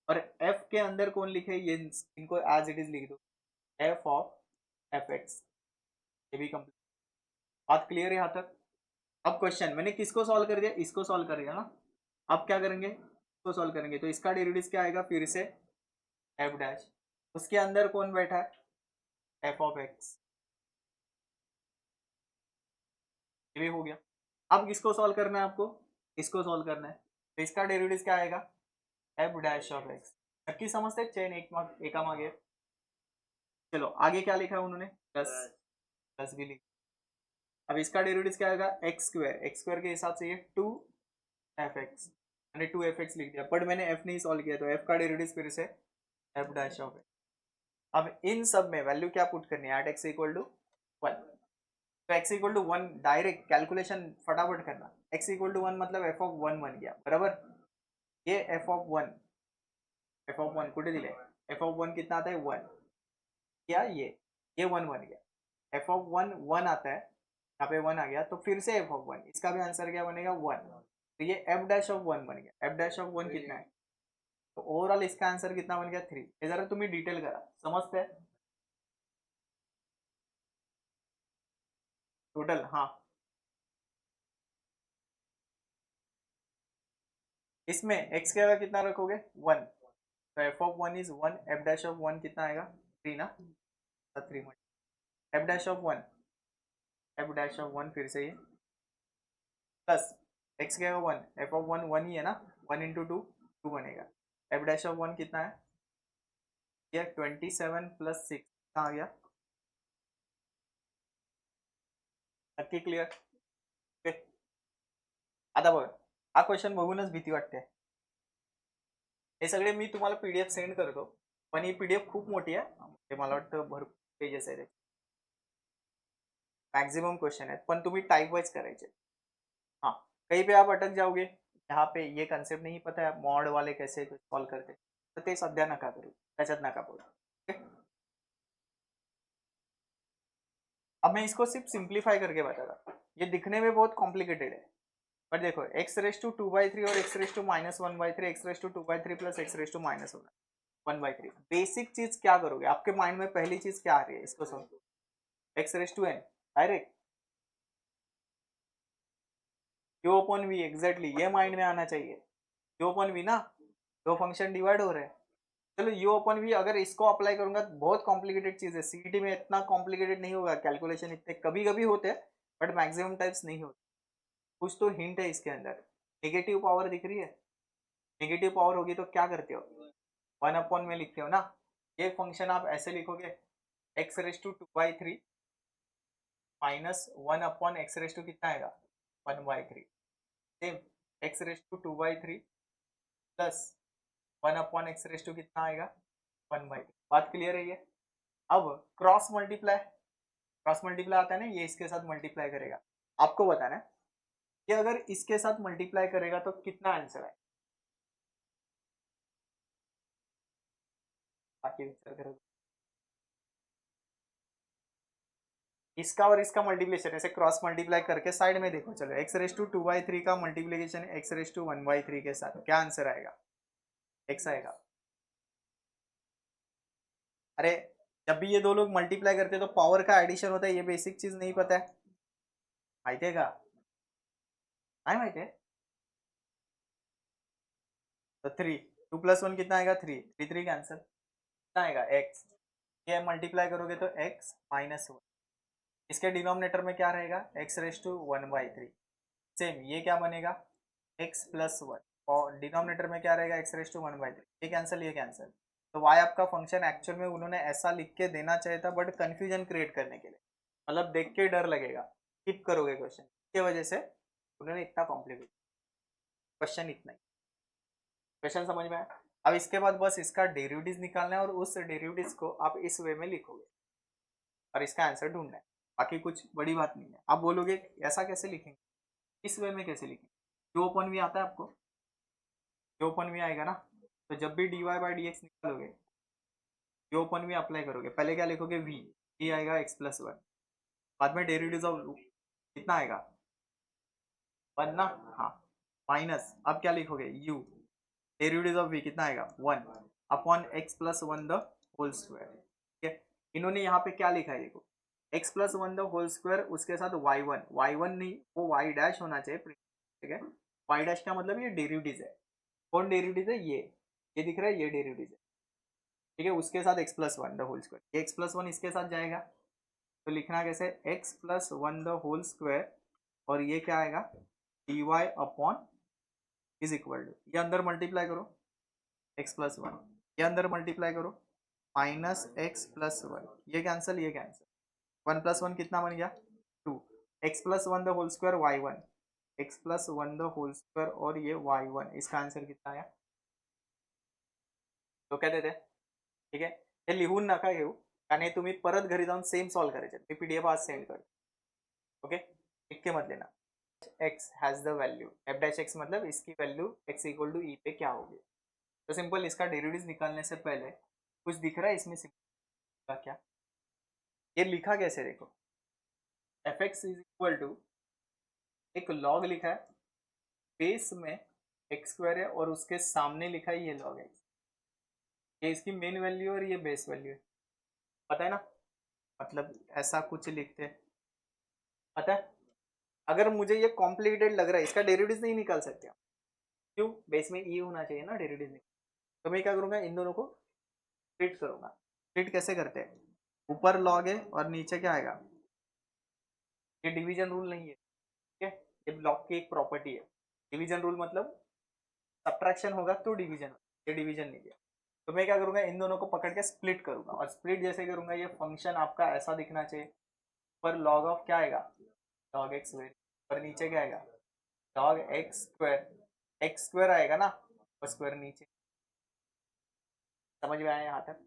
और एफ के अंदर कौन लिखे ये इनको एज इट इज लिख दो, एफ ऑफ एफ एक्स, ये भी कंप्लीट, बात क्लियर है यहाँ तक। अब क्वेश्चन मैंने किसको सॉल्व कर दिया, इसको सॉल्व कर दिया ना, अब क्या करेंगे इसको सॉल्व करेंगे, तो इसका डेरिवेटिव क्या आएगा फिर से एफ डैश, उसके अंदर कौन बैठा है एफ ऑफ एक्स, ये भी हो गया। अब किसको सॉल्व करना है आपको, इसको सॉल्व करना है, तो इसका डेरिवेटिव क्या आएगा, एफ डैश ऑफ एक्स। नक्की समझते चेन एक मार्क एका मागे। चलो आगे क्या लिखा है उन्होंने, प्लस, प्लस भी लिखा। अब इसका डेरिवेटिव क्या आएगा, एक्स स्क्वायर, एक्स स्क्वायर के हिसाब से ये टू एफ एक्स, मैंने टू एफ एक्स लिख दिया, बट मैंने एफ नहीं सॉल्व किया, तो एफ का डेरिवेटिव फिर से एफ डैश ऑफ एक्स। अब इन सब में वैल्यू क्या पुट करनी है, एट एक्स इक्वल टू 1, तो x equal to 1 direct calculation फटाफट करना, x इक्वल टू 1 मतलब f ऑफ 1 बन गया बराबर, ये f ऑफ 1, f ऑफ 1 कुठे दिले, f ऑफ 1 कितना आता है 1, क्या ये 1 बन गया, f ऑफ 1 1 आता है, यहाँ पे 1 आ गया, तो फिर से f ऑफ 1, इसका भी आंसर क्या बनेगा 1, तो ये f डैश ऑफ 1 बन गया, f डैश ऑफ 1 कितना है, तो ओवरऑल इसका आंसर कितना बन गया 3। ये जरा तुम्ही डिटेल करा, समजते हैं टोटल, हाँ इसमें x के जगह कितना रखोगे 1, तो F of 1 is 1, F dash of 1 कितना आएगा 3 ना, 3 F dash of 1, F dash of 1 फिर से ये प्लस एक्स क्या होगा 1, एफ ऑफ 1 1 ही है ना, 1 इंटू 2 2 बनेगा, एफ डैश ऑफ 1 कितना है, ये 27 प्लस 6 कहाँ आ गया, नक्की क्लियर, ओके। आता बघा हा क्वेश्चन बघूनच भीती वाटते, हे सगळे मी तुम्हाला पीडीएफ सेंड करतो, पण ही पीडीएफ खूप मोठी आहे, म्हणजे मला वाटतं भरपूर पेजेस आहेत, मॅक्झिमम क्वेश्चन आहेत, पण तुम्ही टाइप वाइज करायचे, हाँ कहीं पे आप अटक जाओगे, यहाँ पे ये कंसेप्ट नहीं पता है मॉड वाले कैसे सॉल्व करते, तर ते सध्या नका करू, त्याच्यात नका पडू, ओके। अब मैं इसको सिर्फ सिंप्लीफाई करके बताता, ये दिखने में बहुत कॉम्प्लिकेटेड है, बट देखो एक्स रेस टू 2/3 और x raise to -1/3, x raise to 2/3 plus x raise to -1/3, basic चीज क्या करोगे, आपके माइंड में पहली चीज क्या आ रही है, इसको समझो, x raise to n direct q upon v, exactly ये माइंड में आना चाहिए, क्यू अपॉन वी ना, दो फंक्शन डिवाइड हो रहे हैं, चलो यू अपॉन वी अगर इसको अप्लाई करूंगा तो बहुत कॉम्प्लिकेटेड चीज है, सीईटी में इतना कॉम्प्लिकेटेड नहीं होगा, कैलकुलेशन इतने कभी कभी होते हैं बट मैक्सिमम टाइप्स नहीं होते, कुछ तो हिंट है इसके अंदर, नेगेटिव पावर दिख रही है, नेगेटिव पावर होगी तो क्या करते हो, 1 अपॉन में लिखते हो ना, ये फंक्शन आप ऐसे लिखोगे, x raise to 2/3 -1/x raise to कितना आएगा 1/3, same x raise to 2/3 plus 1/x raise to कितना आएगा 1/3, बात क्लियर है ये। अब क्रॉस मल्टीप्लाई, क्रॉस मल्टीप्लाई आता है ना, ये इसके साथ मल्टीप्लाई करेगा, आपको बताना है कि अगर इसके साथ मल्टीप्लाई करेगा तो कितना आंसर है, बाकी विचार करो, इसका और इसका मल्टीप्लिकेशन ऐसे क्रॉस मल्टीप्लाई करके साइड में देखो, चलो एक्स रेस टू 2/3 का मल्टीप्लिकेशन एक्स रेस टू 1/3 के साथ क्या आंसर आएगा, एक्स आएगा, अरे जब भी ये दो लोग मल्टीप्लाई करते हैं तो पावर का एडिशन होता है, ये बेसिक चीज नहीं पता है, माहिती है का, नहीं माहिती है, तो 3 2 + 1 कितना आएगा 3, 3 3 कैंसिल, कितना आएगा एक्स, ये मल्टीप्लाई करोगे तो एक्स -1, इसके डिनोमिनेटर में क्या रहेगा एक्स रेस टू 1/3, सेम ये क्या बनेगा एक्स प्लस 1, और डिनोमिनेटर में क्या रहेगा एक्स रेस टू 1/3, ये कैंसिल ये कैंसिल, तो वाई आपका फंक्शन एक्चुअल में उन्होंने ऐसा लिख के देना चाहिए था बट कंफ्यूजन क्रिएट करने के लिए, मतलब देख के डर लगेगा, स्किप करोगे क्वेश्चन, इसके वजह से उन्होंने इतना कॉम्प्लिकेट, क्वेश्चन इतना ही, क्वेश्चन समझ में आया। अब इसके बाद बस इसका डेरिवेटिव निकालना है और उस डेरिवेटिव को आप इस वे में लिखोगे और इसका आंसर ढूंढना है, बाकी कुछ बड़ी बात नहीं है। आप बोलोगे ऐसा कैसे लिखेंगे, इस वे में कैसे लिखेंगे, क्यू अपन भी आता है आपको, क्यू अपन भी आएगा ना, तो जब भी dy/dx निकालोगे क्यू अपन भी अप्लाई करोगे, पहले क्या लिखोगे v आएगा x+1, बाद में डेरिवेटिव ऑफ कितना आएगा 1 ना, हाँ माइनस, अब क्या लिखोगे u, डेरिवेटिव ऑफ v कितना आएगा 1 upon x+1 the whole square, ठीक है। इन्होंने यहाँ पे क्या लिखा है देखो, x+1 द होल स्क्वायर, उसके साथ y1 नहीं, वो y' होना चाहिए, ठीक है, y' का मतलब ये डेरिवेटिव है, कौन डेरिवेटिव है, ये दिख रहा है, ये डेरिवेटिव है, ठीक है, उसके साथ x plus one the whole square, ये x प्लस वन इसके साथ जाएगा तो लिखना कैसे, x plus one the whole square, और ये क्या आएगा dy upon is equal to, ये अंदर मल्टीप्लाई करो x प्लस वन, ये अंदर मल्टीप्लाई करो माइनस एक्स प्लस वन, ये कैंसिल ये कैंसिल, वन प्लस वन कितना बन गया 2, x plus one the whole square y one, x plus one the whole square और ये वाई वन, इसका आंसर कितना आया तो क्या देते हैं. ठीक आहे, हे लिहून नका घेऊ कारण हे तुम्ही परत घरी जाऊन सेम सॉल्व करायचे. मी पीडीएफ आज सेंड करतो. ओके, इक्के मत लेना. X has the value F dash x, मतलब इसकी वैल्यू एक्स इक्वल टू ई पे क्या होगी. तो सिंपल इसका डेरिवेटिव निकालने से पहले कुछ दिख रहा है इसमें सिंपल क्या, ये लिखा कैसे देखो, f x is equal to एक लॉग लिखा है, बेस में एक्स स्क्वायर है और उसके सामने लिखा है ये लॉग एक्स, ये इसकी मेन वैल्यू और ये बेस वैल्यू है. पता है ना, मतलब ऐसा कुछ लिखते हैं. पता है, अगर मुझे ये कॉम्प्लिकेटेड लग रहा है इसका डेरिवेटिव नहीं निकाल सकते आप. क्यों, बेस में ई होना चाहिए ना डेरिवेटिव निकाल. तो मैं क्या करूंगा, इन दोनों को स्प्लिट करूंगा. स्प्लिट कैसे करते हैं, ऊपर लॉग है और नीचे क्या आएगा, ये डिवीजन रूल नहीं है. ठीक है, ये ब्लॉक की एक प्रॉपर्टी है. डिवीजन रूल मतलब सब्ट्रैक्शन होगा तो डिवीजन, ये डिवीजन नहीं दिया. तो मैं क्या करूंगा, इन दोनों को पकड़ के स्प्लिट करूंगा, और स्प्लिट जैसे करूंगा ये फंक्शन आपका ऐसा दिखना चाहिए, पर लॉग ऑफ क्या आएगा लॉग एक्स स्क्वायर, और नीचे क्या आएगा लॉग एक्स स्क्वायर आएगा ना, और स्क्वायर नीचे. समझ में आया यहाँ तक.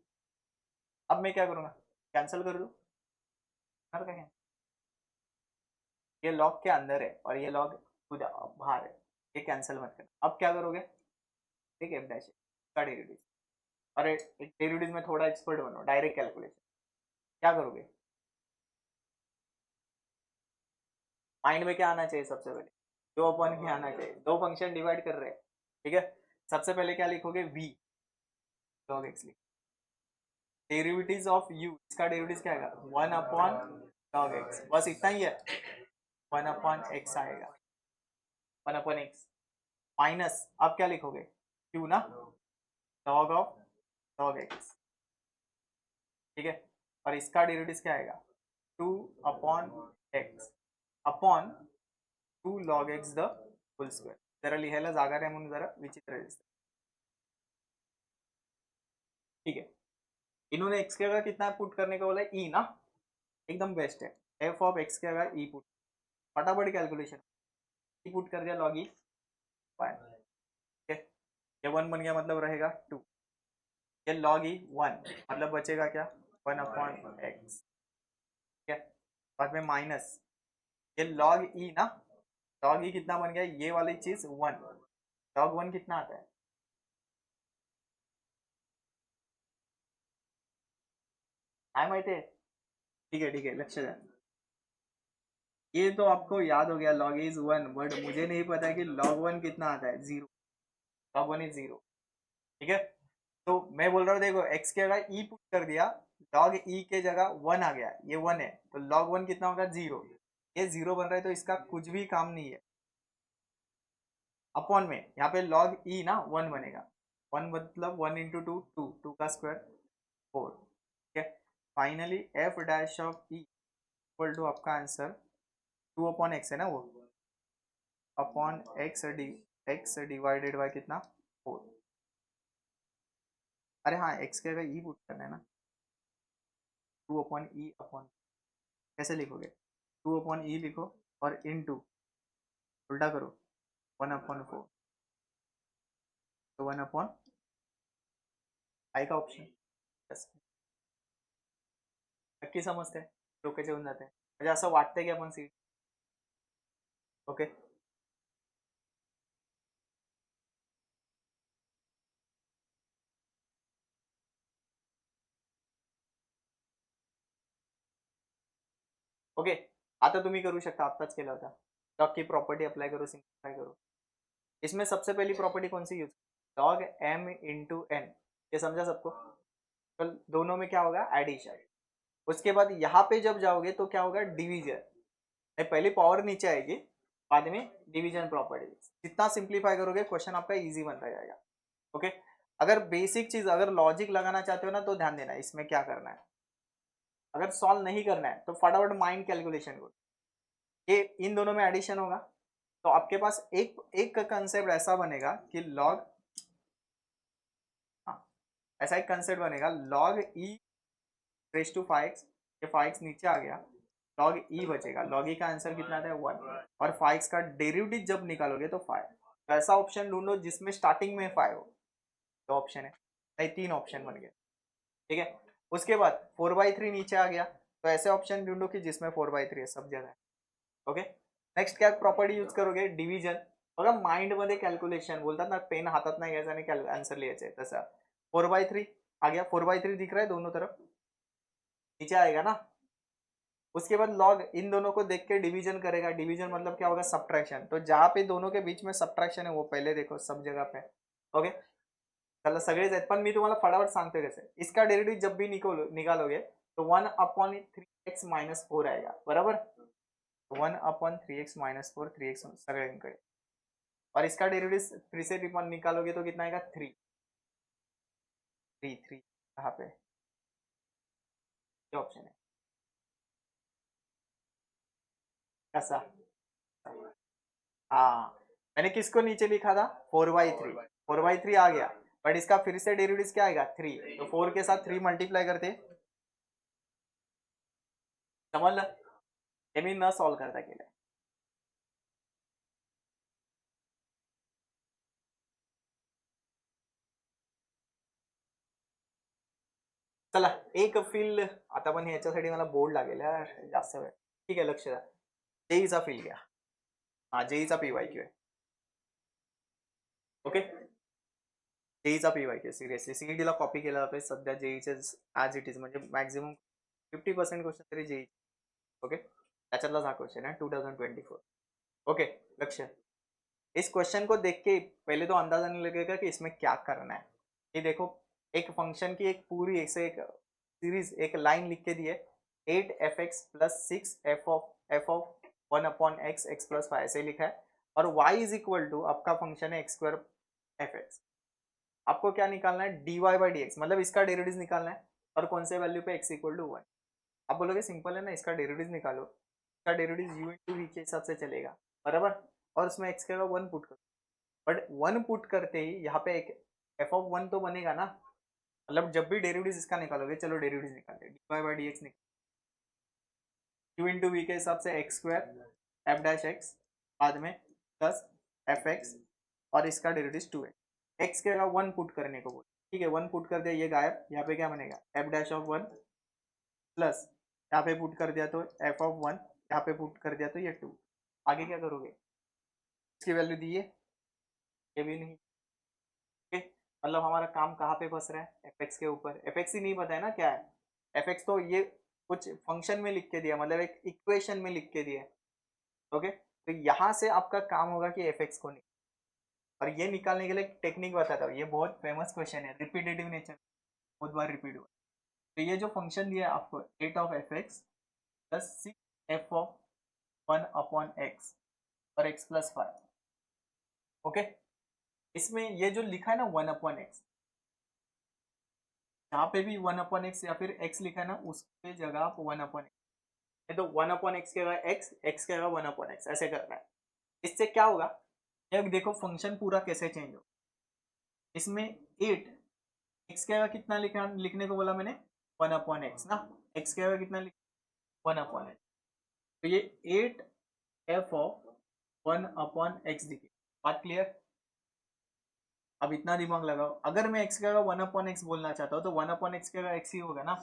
अब मैं क्या करूंगा, कैंसिल कर दूं, ये लॉग के अंदर है और ये लॉग बाहर है, ये कैंसिल मत करना. अब क्या करोगे, ठीक है, एफ डैश का डेरिवेटिव, और डेरिवेटिव में थोड़ा एक्सपर्ट बनो, डायरेक्ट कैलकुलेशन क्या करोगे, माइंड में क्या आना चाहिए सबसे पहले, दो अपॉन में आना चाहिए, दो फंक्शन डिवाइड कर रहे हैं. ठीक है, सबसे पहले क्या लिखोगे, v log x लिख, डेरिवेटिव ऑफ u, इसका डेरिवेटिव क्या आएगा वन अपॉन log x, बस इतना ही है, वन अपॉन x आएगा, वन अपॉन x माइनस, अब क्या लिखोगे q ना, log ऑफ log x. ठीक है, और इसका डेरिवेटिव क्या आएगा two upon x upon two log x the whole square. जरा लिहायला जागा नाही म्हणून जरा विचित्र दिसतं. ठीक है, इन्होंने एक्स के जगह कितना पुट करने का बोला है ई ना, एकदम बेस्ट है. एफ ऑफ एक्स के जगह ई पुट, फटाफट कैलकुलेशन, ई पुट कर दिया लॉग ई वन. ठीक है, ये वन बन गया मतलब रहेगा टू, ये लॉग ई वन मतलब बचेगा क्या वन अपॉन एक्स. ठीक है, बाद में माइनस ये लॉग ई ना, लॉग ई कितना बन गया, ये वाली चीज वन, लॉग वन कितना आता है, काय माहिती है. ठीक है लक्ष्य द्या. ये तो आपको याद हो गया लॉग इज वन, बट मुझे नहीं पता है कि लॉग वन कितना आता है, zero. Log one is zero. ठीक है, तो मैं बोल रहा हूँ देखो एक्स की जगह ई पुट कर दिया, लॉग ई के जगह वन आ गया, ये वन है तो लॉग वन कितना होगा जीरो, ये जीरो बन रहा है तो इसका कुछ भी काम नहीं है. अपॉन में यहाँ पे लॉग ई ना वन बनेगा, वन मतलब one into two two, two का स्क्वायर फोर. ठीक है, finally f dash of e equal to आपका आंसर टू अपॉन एक्स है ना, वो अपॉन एक्स डिवाइडेड बाय कितना फोर. अरे हाँ, एक्स के अगर ई पुट करना है ना, टू अपॉन ई अपॉन, कैसे लिखोगे, टू अपॉन ई लिखो और इन टू उल्टा करो, वन अपॉन फोर, तो वन अपॉन आई का ऑप्शन. नक्की समजते डोक्याचे होऊन जाते, म्हणजे असं वाटतंय की आपण सीट. Okay, okay. आता तुम्ही करू शकता, आत्ताच केला होता. लॉग की प्रॉपर्टी अप्लाई करो, सिंप्लीफाई करो. इसमें सबसे पहली प्रॉपर्टी कौन सी use, log m into n, ये समझा सबको. तो दोनों में क्या होगा एडिशन, उसके बाद यहाँ पे जब जाओगे तो क्या होगा डिवीजन, पहले पावर नीचे आएगी बाद में डिवीजन प्रॉपर्टी. जितना सिंप्लीफाई करोगे क्वेश्चन आपका इजी बनता जाएगा. ओके, अगर बेसिक चीज, अगर लॉजिक लगाना चाहते हो ना तो ध्यान देना इसमें क्या करना है। अगर सॉल्व नहीं करना है तो फटाफट माइंड कैलकुलेशन करो, ये इन दोनों में एडिशन होगा तो आपके पास एक एक कंसेप्ट ऐसा बनेगा कि लॉग, हाँ, ऐसा एक कंसेप्ट बनेगा log E raise to 5x, ये 5x नीचे आ गया, लॉग ई बचेगा, लॉग ई का आंसर कितना आता है 1, और 5x का डेरिवेटिव जब निकालोगे तो 5। तो ऐसा ऑप्शन ढूंढो जिसमें स्टार्टिंग में 5 हो, तो ऑप्शन है नहीं, 3 ऑप्शन बन गए, ठीक है। उसके बाद 4/3 नीचे आ गया, तो ऐसे ऑप्शन ढूंढो कि जिसमें 4/3 है सब जगह, ओके। नेक्स्ट क्या प्रॉपर्टी यूज करोगे, डिव्हिजन, बघा माइंड मध्ये कॅल्क्युलेशन बोलतात ना, पेन हातात नाही घ्यायचा आणि आंसर लिहायचे, तसा 4/3 आ गया, 4/3 दिख रहा है दोनों तरफ, नीचे आएगा ना। उसके बाद लॉग इन दोनों को देख के डिवीजन करेगा, डिवीजन मतलब क्या होगा, सब्ट्रैक्शन, तो जहां पे दोनों के बीच में सब्ट्रैक्शन है वो पहले देखो सब जगह पे, ओके। चला सगळेच आहेत, पण मी तुम्हाला फटाफट सांगतोय कैसे, इसका डेरिवेटिव जब भी निकालोगे तो 1/3x - 4 आएगा, बराबर। 1/3x - 4, 3x सगळ्यांकडे, और इसका डेरिवेटिव 3 से निकालोगे तो कितना आएगा, 3, 3 कहाँ पे, ये ऑप्शन है कैसा, हाँ, मैंने किसको नीचे लिखा था, 4/3, 4/3 आ गया, बट इसका फिर से डेरिवेटिव क्या आएगा 3, तो 4 के साथ 3 मल्टीप्लाई करते, समझलं, हे मी न सॉल्व करता केलं। चला एक फील्ड आता, पण ह्याच्यासाठी मला बोर्ड लागेल यार, जास्त वेळ, ठीक आहे, लक्ष द्या, जेईचा फील्ड घ्या, हा जेईचा पीवायक्यू आहे, ओके। जेईचा पीवायक्यू सिरियसली सीईटीला कॉपी केला जातोय सध्या, जेईचे ॲज इट इज, म्हणजे मॅक्झिमम 50% क्वेश्चन तरी जेई, ओके, त्याच्यातलाच हा क्वेश्चन है 2024, ओके। लक्ष्य, इस क्वेश्चन को देख के पहले तो अंदाजा नहीं लगेगा कि इसमें क्या करना है। ये देखो, एक फंक्शन की एक पूरी एक सीरीज, एक लाइन लिख के दी है, 8f(x + 6f(f) 1/x x + 5 ऐसे लिखा है, और y इज इक्वल टू आपका फंक्शन है x² fx। आपको क्या निकालना है, dy/dx, मतलब इसका डेरिवेटिव निकालना है, और कौन से वैल्यू पे x इक्वल टू 1। आप बोलोगे सिंपल है ना, इसका डेरिवेटिव निकालो, इसका डेरिवेटिव u इंटू वी के हिसाब से चलेगा, बराबर, और उसमें x का 1 पुट करो, बट 1 पुट करते ही यहाँ पे एक f(1) तो बनेगा ना, मतलब जब भी डेरिवेटिव इसका निकालोगे, चलो डेरिवेटिव निकालते हैं, dy/dx u इंटू वी के हिसाब से x² f'(x) बाद में प्लस fx, और इसका डेरिवेटिव 2 है, x के 1 पुट करने को बोल, ठीक है, 1 पुट कर दिया, ये गायब, यहाँ पे क्या बनेगा f'(1) प्लस यहाँ पे पुट कर दिया तो f(1), यहाँ पे पुट कर दिया तो ये 2, आगे क्या करोगे, इसकी वैल्यू दी है, ये भी नहीं, ठीक है, मतलब हमारा काम कहाँ पे फंस रहा है, fx के ऊपर, fx ही नहीं पता है ना क्या है, fx तो ये कुछ फंक्शन में लिख के दिया, मतलब एक इक्वेशन में लिख के दिया, ओके। तो यहाँ से आपका काम होगा कि fx को निकाल, और ये निकालने के लिए टेक्निक बताता हूँ, ये बहुत फेमस क्वेश्चन है, रिपीटेटिव नेचर, बहुत बार रिपीट हुआ, तो ये जो फंक्शन दिया है आपको 8f(x + 6f(1/x) और x + 5, ओके। इसमें ये जो लिखा है ना 1/x, जहाँ पे भी 1/x या फिर x लिखा है ना, उसके जगह आप 1/x, तो 1/x के जगह x के जगह 1/x ऐसे करना है। इससे क्या होगा, ये देखो फंक्शन पूरा कैसे चेंज हो, इसमें 8 x के जगह कितना लिखने को बोला मैंने, 1/x ना, x के जगह कितना 1/x, तो ये 8f(1/x) दिखे, बात क्लियर। अब इतना दिमाग लगाओ, अगर मैं x की जगह 1/x बोलना चाहता हूँ तो 1/x की जगह x ही होगा ना,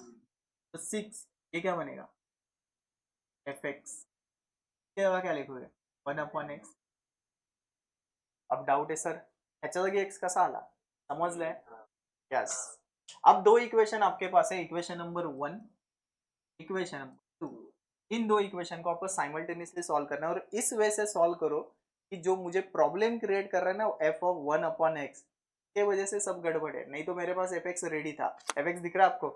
तो 6, ये क्या बनेगा fx, की जगह क्या लिखोगे 1/x। अब डाउट है सर ह्याच्या जागी x कसा आला, समजलंय, यस। अब दो इक्वेशन आपके पास है, इक्वेशन नंबर 1, इक्वेशन नंबर 2, इन दो इक्वेशन को आपको साइमल्टेनियसली सॉल्व करना है, और इस वे से सॉल्व करो कि जो मुझे प्रॉब्लम क्रिएट कर रहा है ना f(1/x) के वजह से सब गड़बड़ है, नहीं तो मेरे पास fx रेडी था, fx दिख रहा है आपको,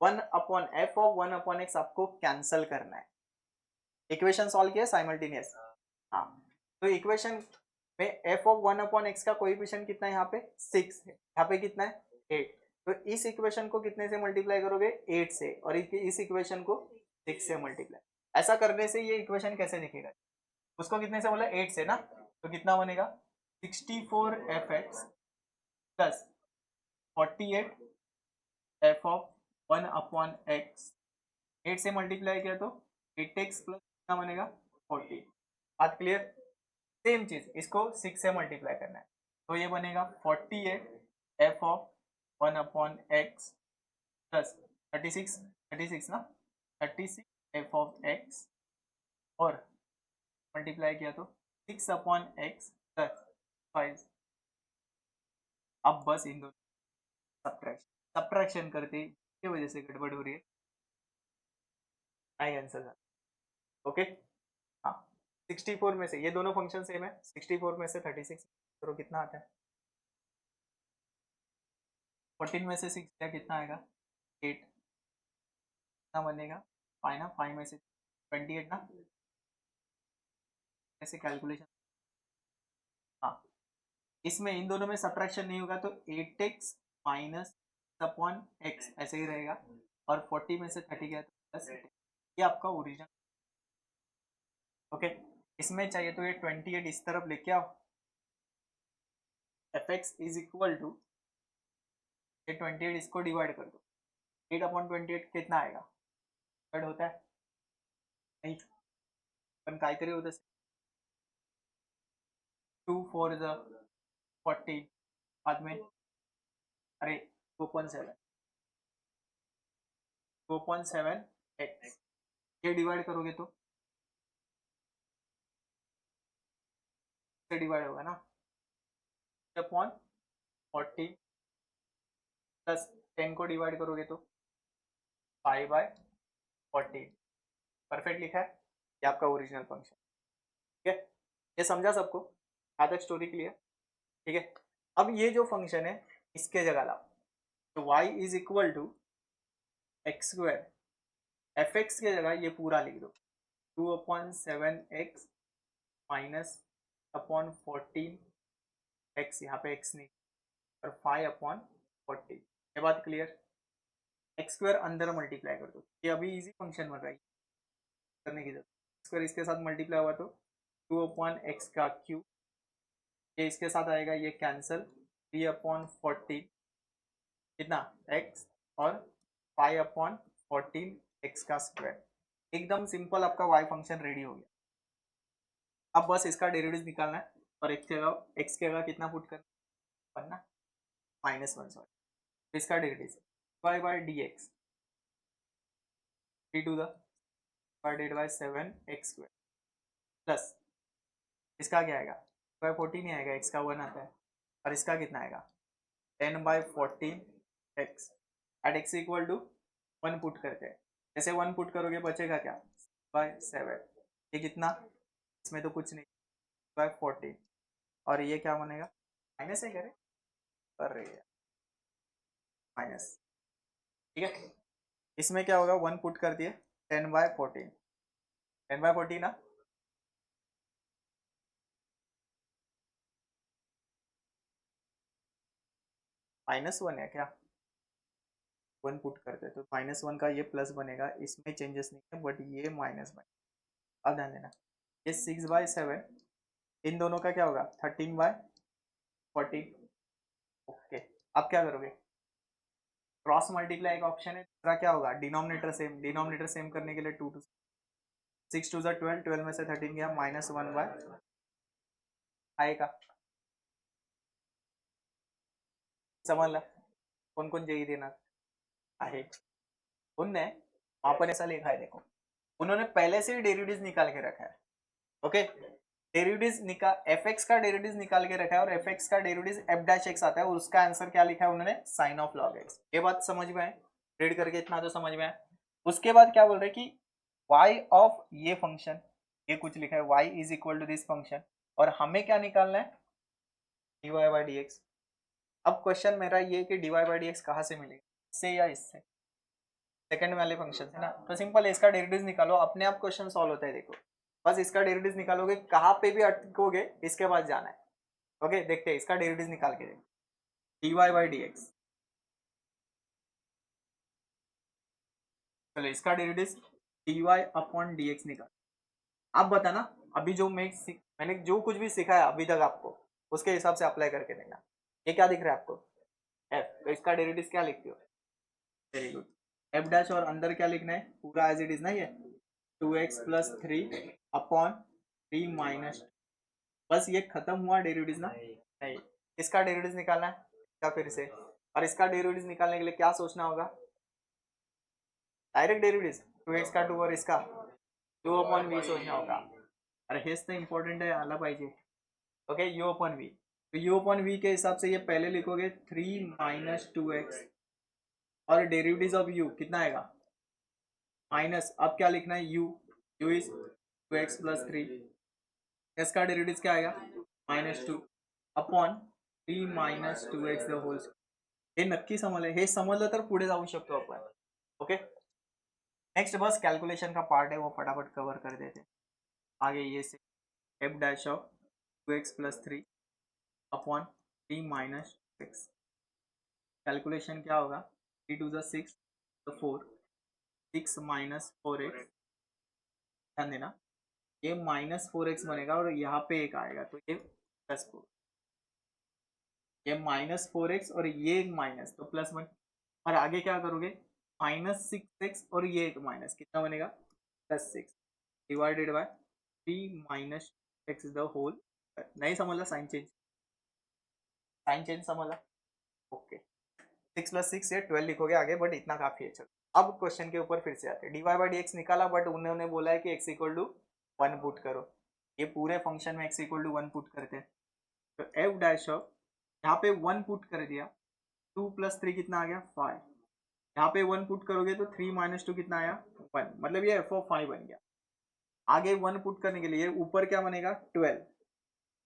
1/f(1/x) आपको कैंसल करना है, इक्वेशन सॉल्व किया साइमल्टेनियस, हाँ, तो इक्वेशन में एफ ऑफ 1/x का कोएफिशिएंट कितना है यहाँ पे 6 है, यहाँ पे कितना है 8। तो इस इक्वेशन को कितने से मल्टीप्लाई करोगे 8 से, और इस इक्वेशन को 6 से मल्टीप्लाई। ऐसा करने से ये इक्वेशन कैसे दिखेगा, उसको कितने से बोला 8 से ना, तो कितना बनेगा 64fx plus 48 F of 1/x। 8 से मल्टीप्लाई किया तो 8x प्लस कितना बनेगा 40। बात क्लियर। सेम चीज इसको 6 से मल्टीप्लाई करना है, तो ये बनेगा 48 एफ ऑफ 1/x प्लस 36 ना 36 एफ ऑफ x, और मल्टीप्लाई किया तो 6/x प्लस 5। अब बस इन दोनों सब्ट्रैक्शन करते की वजह से गड़बड़ हो रही है, आई आंसर। ओके हाँ, 64 में से ये दोनों फंक्शन सेम है, 64 में से 36 करो कितना आता है, 14 में से 6 क्या कितना आएगा 8, कितना बनेगा 5 ना, 5 में से 28 ना, ऐसे कैलकुलेशन। हाँ, इसमें इन दोनों में सब्ट्रैक्शन नहीं होगा तो 8x माइनस अपॉन x ऐसे ही रहेगा, और 40 में से 30 गया तो प्लस, ये आपका ओरिजिनल। ओके, इसमें चाहिए तो ये 28 इस तरफ लेके आओ, fx इज इक्वल टू ये 28 इसको डिवाइड कर दो, 8/28 कितना आएगा, थर्ड होता है नहीं, पण काहीतरी होत असेल, 2 4 ज 40, बाद में अरे 2.7 x, ये डिवाइड करोगे तो से डिवाइड होगा ना, अपॉन 40 प्लस 10 को डिवाइड करोगे तो 5/40। परफेक्ट लिखा है, ये आपका ओरिजिनल फंक्शन। ठीक है, ये समझा सबको, आज तक स्टोरी क्लियर। ठीक है, अब ये जो फंक्शन है इसके जगह लाओ, तो y is equal to x square, f x की जगह ये पूरा लिख दो, 2/7x माइनस अपॉन 14x, यहाँ पे x नहीं, और 5/40। ये बात क्लियर। एक्स स्क्वायर अंदर मल्टीप्लाई कर दो, ये अभी इजी फंक्शन बन रहा है करने की जरूरत, स्क्वायर इसके साथ मल्टीप्लाई हुआ तो 2/x का क्यूब, ये इसके साथ आएगा, ये कैंसल, 3/14 कितना x, और 5/14 x का स्क्वायर। एकदम सिंपल आपका y फंक्शन रेडी हो गया। अब बस इसका डेरिवेटिव निकालना है, और x के जगह कितना पुट करना है ना, -1 सॉरी, तो इसका derivative y/dx 3 to the divided by 7x square plus इसका क्या आएगा 14 ही आएगा, x का 1 आता है, और इसका कितना आएगा 10/14x, at x equal to 1 put करते हैं, जैसे 1 पुट करोगे बचेगा क्या 7, ये कितना, इसमें तो कुछ नहीं, 14, और ये क्या बनेगा माइनस है, करे कर रही है माइनस। ठीक है, इसमें क्या होगा 1 पुट कर दिए, 10/14, 10/14 ना, -1 है क्या, 1 पुट करते तो -1 का ये प्लस बनेगा, इसमें चेंजेस नहीं है, बट ये माइनस बनेगा। अब ध्यान देना, ये 6/7, इन दोनों का क्या होगा 13/14। ओके, अब क्या करोगे, क्रॉस मल्टीप्लाई एक ऑप्शन है, दूसरा क्या होगा डिनोमिनेटर सेम करने के लिए 2 2 6 2 12, 12 में से 13 गया, -1/, आएगा समजला, कोण कोण जेई देणार आहे, उनने वहां पर ऐसा लिखा है, देखो उन्होंने पहले से ही डेरिवेटिव निकाल के रखा है। ओके, डेरिवेटिव निकाल एफ एक्स का डेरिवेटिव निकाल के रखा है, और एफ एक्स का डेरिवेटिव एफ डैश एक्स आता है, और उसका आंसर क्या लिखा है उन्होंने साइन ऑफ लॉग एक्स। ये बात समझ में आए, रीड करके इतना तो समझ में आए। उसके बाद क्या बोल रहे हैं कि y ऑफ ये फंक्शन, ये कुछ लिखा है y is equal to this function, और हमें क्या निकालना है dy/dx। अब क्वेश्चन मेरा ये कि dy/dx कहाँ से मिलेगा, इससे या इससे, सेकंड वाले फंक्शन है ना, तो सिंपल है, इसका डेरिवेटिव निकालो, अपने आप क्वेश्चन सॉल्व होता है। देखो बस इसका डेरिवेटिव निकालोगे, कहाँ पे भी अटकोगे इसके बाद जाना है, ओके देखते हैं इसका डेरिवेटिव निकाल के dy बाई डी एक्स। चलो इसका derivative dy upon D x निकाल। आप बताना अभी जो मैंने जो कुछ भी सिखाया अभी तक आपको उसके हिसाब से अप्लाई करके देना। ये क्या दिख रहा है आपको एफ, तो इसका डेरिवेटिव क्या लिखते हो? Very good. एफ डैश और अंदर क्या लिखना है पूरा एज इट इज ना, ये 2x प्लस 3 अपॉन 3 माइनस, बस ये खत्म हुआ डेरिवेटिव ना? नहीं, इसका डेरिवेटिव निकालना है क्या फिर से, और इसका डेरिवेटिव निकालने के लिए क्या सोचना होगा? डायरेक्ट डेरिवेटिव 2x का 2 और इसका 2 अपॉन v सोचना होगा। अरे हेच तर इम्पॉर्टंट है, आला पाहिजे। ओके u अपॉन v, तो u अपॉन v के हिसाब से ये पहले लिखोगे 3 माइनस 2x और डेरिवेटिव ऑफ u कितना आएगा माइनस, अब क्या लिखना है u इज 2x प्लस 3, इसका डेरिवेटिव क्या आएगा -2 upon 3 minus 2x the whole. हे नक्की समजलं, हे समजलं तर पुढे जाऊ शकतो आपण। ओके नेक्स्ट बस कैलकुलेशन का पार्ट है वो फटाफट कवर कर देते हैं। आगे ये से F dash of 2x plus 3 upon 3 minus 6, calculation क्या होगा 3 टू ज़ 6 तो 4, 6 माइनस 4x, ध्यान देना ये माइनस 4x बनेगा और यहाँ पे एक आएगा तो ये प्लस 4, ये माइनस 4x और ये एक माइनस तो प्लस 1, और आगे क्या करोगे -6x और ये एक माइनस कितना बनेगा +6 divided by 3 minus x the whole. नहीं समझला साइन चेंज समझला? ओके 6 प्लस 6 ये 12 लिखोगे आगे, बट इतना काफी है। चलो अब क्वेश्चन के ऊपर फिर से आते हैं। dy बाई डी एक्स निकाला बट उन्होंने बोला है कि x इक्वल टू 1 पुट करो, ये पूरे फंक्शन में x इक्वल टू 1 पुट करते हैं। तो f डैश ऑफ यहाँ पे 1 पुट कर दिया, 2 प्लस 3 कितना आ गया 5, यहाँ पे 1 पुट करोगे तो 3 माइनस 2 कितना आया 1, मतलब ये f ऑफ 5 बन गया। आगे 1 पुट करने के लिए ऊपर क्या बनेगा 12,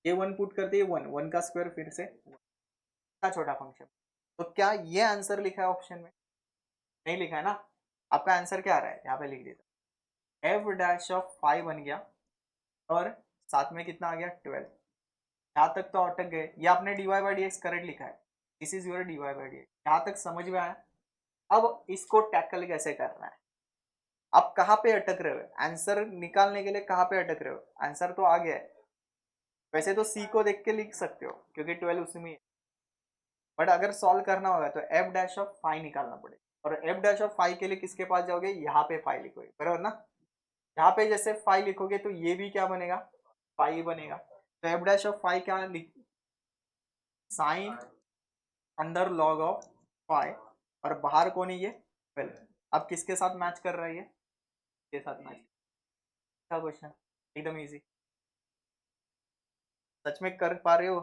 ये 1 पुट करते ही 1, 1 का स्क्वायर फिर से इतना छोटा फंक्शन। तो क्या ये आंसर लिखा है ऑप्शन में? नहीं लिखा है ना। आपका आंसर क्या आ रहा है यहाँ पे लिख देता, एफ डैश ऑफ 5 बन गया और साथ में कितना आ गया 12। यहाँ तक तो अटक गए, ये आपने dy by D x correct लिखा है, this is your dy by D x, यहाँ तक समझ में आया। अब इसको टैकल कैसे करना है, आप कहाँ पे अटक रहे हो, आंसर निकालने के लिए कहाँ पे अटक रहे हो? आंसर तो आ गया है, वैसे तो सी को देख के लिख सकते हो क्योंकि 12 उसमें है, बट अगर सॉल्व करना होगा तो एफ डैश ऑफ 5 निकालना पड़ेगा, और एफ डैश ऑफ 5 के लिए किसके पास जाओगे, यहाँ पे 5 लिखोगे बराबर ना। यहाँ पे जैसे 5 लिखोगे तो ये भी क्या बनेगा 5 बनेगा। तो एफ डैश ऑफ 5 क्या लिख, साइन अंडर लॉग ऑफ 5 और बाहर कौन है ये 12, अब किसके साथ मैच कर रहा है ये, के साथ मैच। क्या क्वेश्चन एकदम इजी, सच में कर पा रहे हो?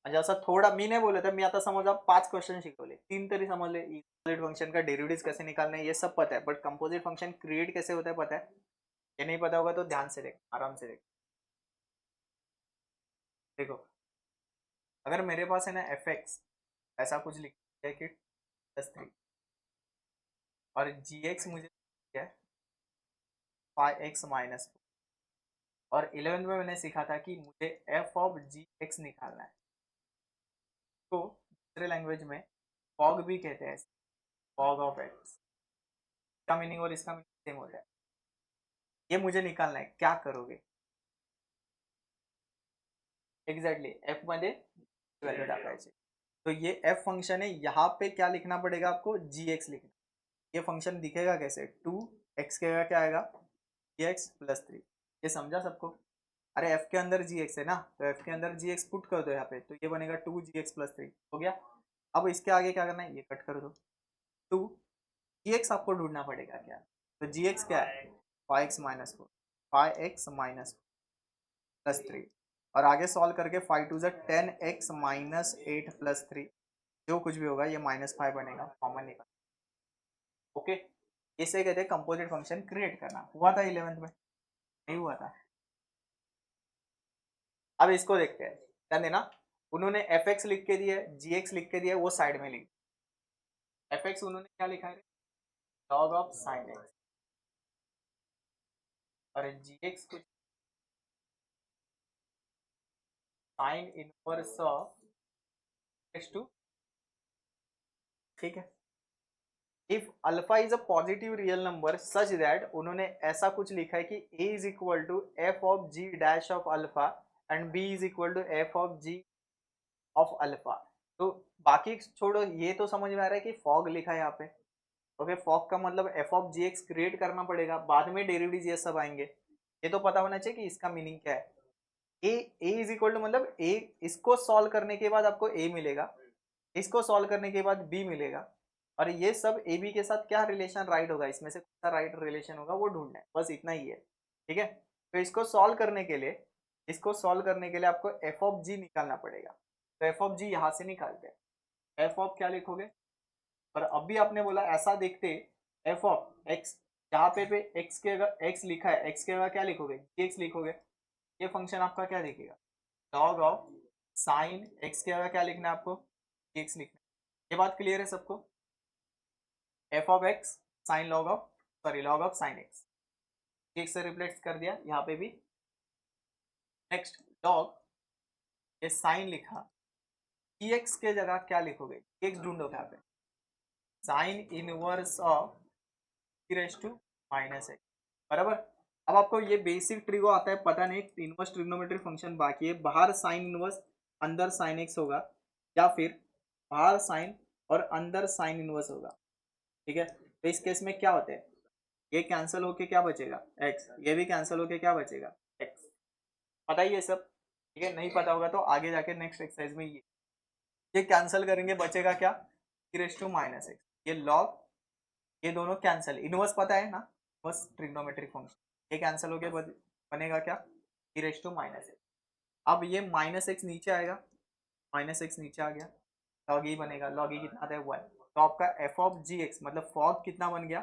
म्हणजे असं थोडा मी नाही बोलत आहे, मी आता समजा 5 क्वेश्चन शिकवले, 3 तरी समझले, कंपोजिट फंक्शन का डेरिवेटिव्स कैसे निकालना है ये सब पता है, बट कंपोजिट फंक्शन क्रिएट कैसे होता है पता है? ये नहीं पता होगा तो ध्यान से देख, आराम से देख। देखो अगर मेरे पास है ना एफ एक्स ऐसा कुछ लिख है कि +3 और जी एक्स मुझे है 5x माइनस, और 11th में मैंने सीखा था कि मुझे एफ ऑफ जी एक्स निकालना है, तो दूसरे लैंग्वेज में फॉग भी कहते हैं, फॉग ऑफ एक्स, इसका मीनिंग और इसका मीनिंग सेम हो जाए। ये मुझे निकालना है, क्या करोगे? एक्झॅक्टली एफ मध्ये व्हॅल्यू टाकायची, तो ये एफ फंक्शन है, यहाँ पे क्या लिखना पड़ेगा आपको जी एक्स लिखना। ये फंक्शन दिखेगा कैसे, 2x के क्या आएगा जी एक्स प्लस 3, ये समझा सबको? अरे एफ के अंदर जी एक्स है ना, तो एफ के अंदर जी एक्स पुट कर दो यहाँ पे, तो ये बनेगा 2 जी एक्स प्लस 3 हो गया। अब इसके आगे क्या करना है, ये कट कर दो, 2 जी एक्स आपको ढूंढना पड़ेगा क्या, तो जी एक्स क्या है 5x-4, 5x-+3, और आगे सॉल्व करके 5 टू 10x-8 प्लस 3, जो कुछ भी होगा ये -5 बनेगा, कॉमन निकाल। ओके इसे कहते हैं कंपोजिट फंक्शन क्रिएट करना। हुआ था 11th में? नहीं हुआ था। अब इसको देखते हैं, ध्यान देना, उन्होंने एफ एक्स लिख के दिया है, जी एक्स लिख के दिया है, वो साइड में लिख, एफ एक्स उन्होंने क्या लिखा है लॉग ऑफ साइन एक्स, और जी एक्स कुछ साइन इनवर्स ऑफ x2, ठीक है। If alpha is a positive real number such that, उन्होंने ऐसा कुछ लिखा है कि a is equal to f of g dash of alpha and b is equal to f of g of alpha. तो बाकी छोड़ो, ये तो समझ में आ रहा है कि फॉग लिखा है यहाँ पे। ओके, फॉग का मतलब f of g x create करना पड़ेगा, बाद में डेरिवेटिव ये सब आएंगे। ये तो पता होना चाहिए कि इसका मीनिंग क्या है। ए इज इक्वल टू मतलब ए, इसको सॉल्व करने के बाद आपको ए मिलेगा, इसको सॉल्व करने के बाद बी मिलेगा, और ये सब ए बी के साथ क्या रिलेशन राइट होगा, इसमें से कौन सा राइट रिलेशन होगा वो ढूंढना है, बस इतना ही है। ठीक है, तो इसको सॉल्व करने के लिए, इसको सॉल्व करने के लिए आपको एफ ऑफ जी निकालना पड़ेगा। तो एफ ऑफ जी यहाँ से निकालते हैं। एफ ऑफ क्या लिखोगे, पर अभी आपने बोला ऐसा देखते, एफ ऑफ एक्स, यहाँ पे एक्स के अगर एक्स लिखा है, एक्स के अगर क्या लिखोगे, एक्स लिखोगे, ये फंक्शन आपका क्या दिखेगा, लॉग ऑफ साइन एक्स के अगर क्या लिखना है आपको, एक्स लिखना है। ये बात क्लियर है सबको। F of x sign log of, sorry log of sine x, x से रिप्लेस कर दिया यहाँ पे भी। नेक्स्ट लॉग, ये साइन लिखा, ई एक्स के जगह क्या लिखोगे, एक्स ढूंढो यहाँ पे, sine inverse of e raise to minus x, बराबर। अब आपको ये बेसिक ट्रिगो आता है, पता नहीं इनवर्स ट्रिग्नोमेट्री फंक्शन बाकी है, बाहर साइन इनवर्स अंदर साइन एक्स होगा, या फिर बाहर साइन और अंदर साइन इनवर्स होगा। ठीक है, तो इस केस में क्या होते हैं, ये कैंसिल होके क्या बचेगा एक्स, ये भी कैंसिल होके क्या बचेगा एक्स। पता ही है सब, ठीक है। नहीं पता होगा तो आगे जाके नेक्स्ट एक्सरसाइज में ये कैंसिल करेंगे, बचेगा क्या, ई रेस टू माइनस एक्स, ये लॉग, ये दोनों कैंसिल, इनवर्स पता है ना, बस ट्रिग्नोमेट्रिक फंक्शन, ये कैंसिल हो गया, बनेगा क्या, ई रेस टू माइनस एक्स। अब ये माइनस एक्स नीचे आएगा, माइनस एक्स नीचे आ गया, लॉग ई बनेगा, लॉग ई कितना आता है 1। तो आपका एफ ऑफ जी एक्स मतलब फॉग कितना बन गया।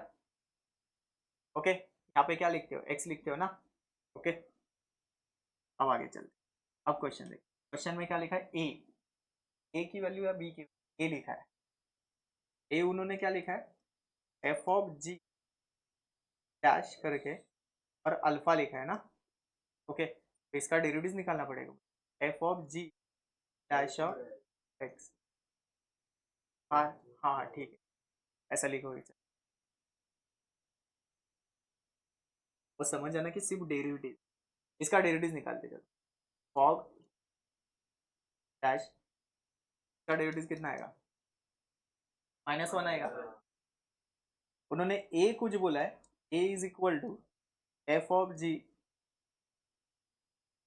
ओके, यहाँ पे क्या लिखते हो, एक्स लिखते हो ना। ओके, अब आगे चलते, अब क्वेश्चन देखिए, क्वेश्चन में क्या लिखा है, ए की वैल्यू या बी की, ए लिखा है, ए उन्होंने क्या लिखा है, एफ ऑफ जी डैश करके और अल्फा लिखा है ना। ओके, तो इसका डेरिवेटिव निकालना पड़ेगा, f of g dash of x. हाँ हाँ हाँ, ठीक है, ऐसा लिखोगे, वो समझ जाना कि सिर्फ डेरिवेटिव, इसका डेरिवेटिव निकालते चलो, फॉग डैश, इसका डेरिवेटिव कितना आएगा, -1 आएगा। उन्होंने ए कुछ बोला है, a is equal to f of g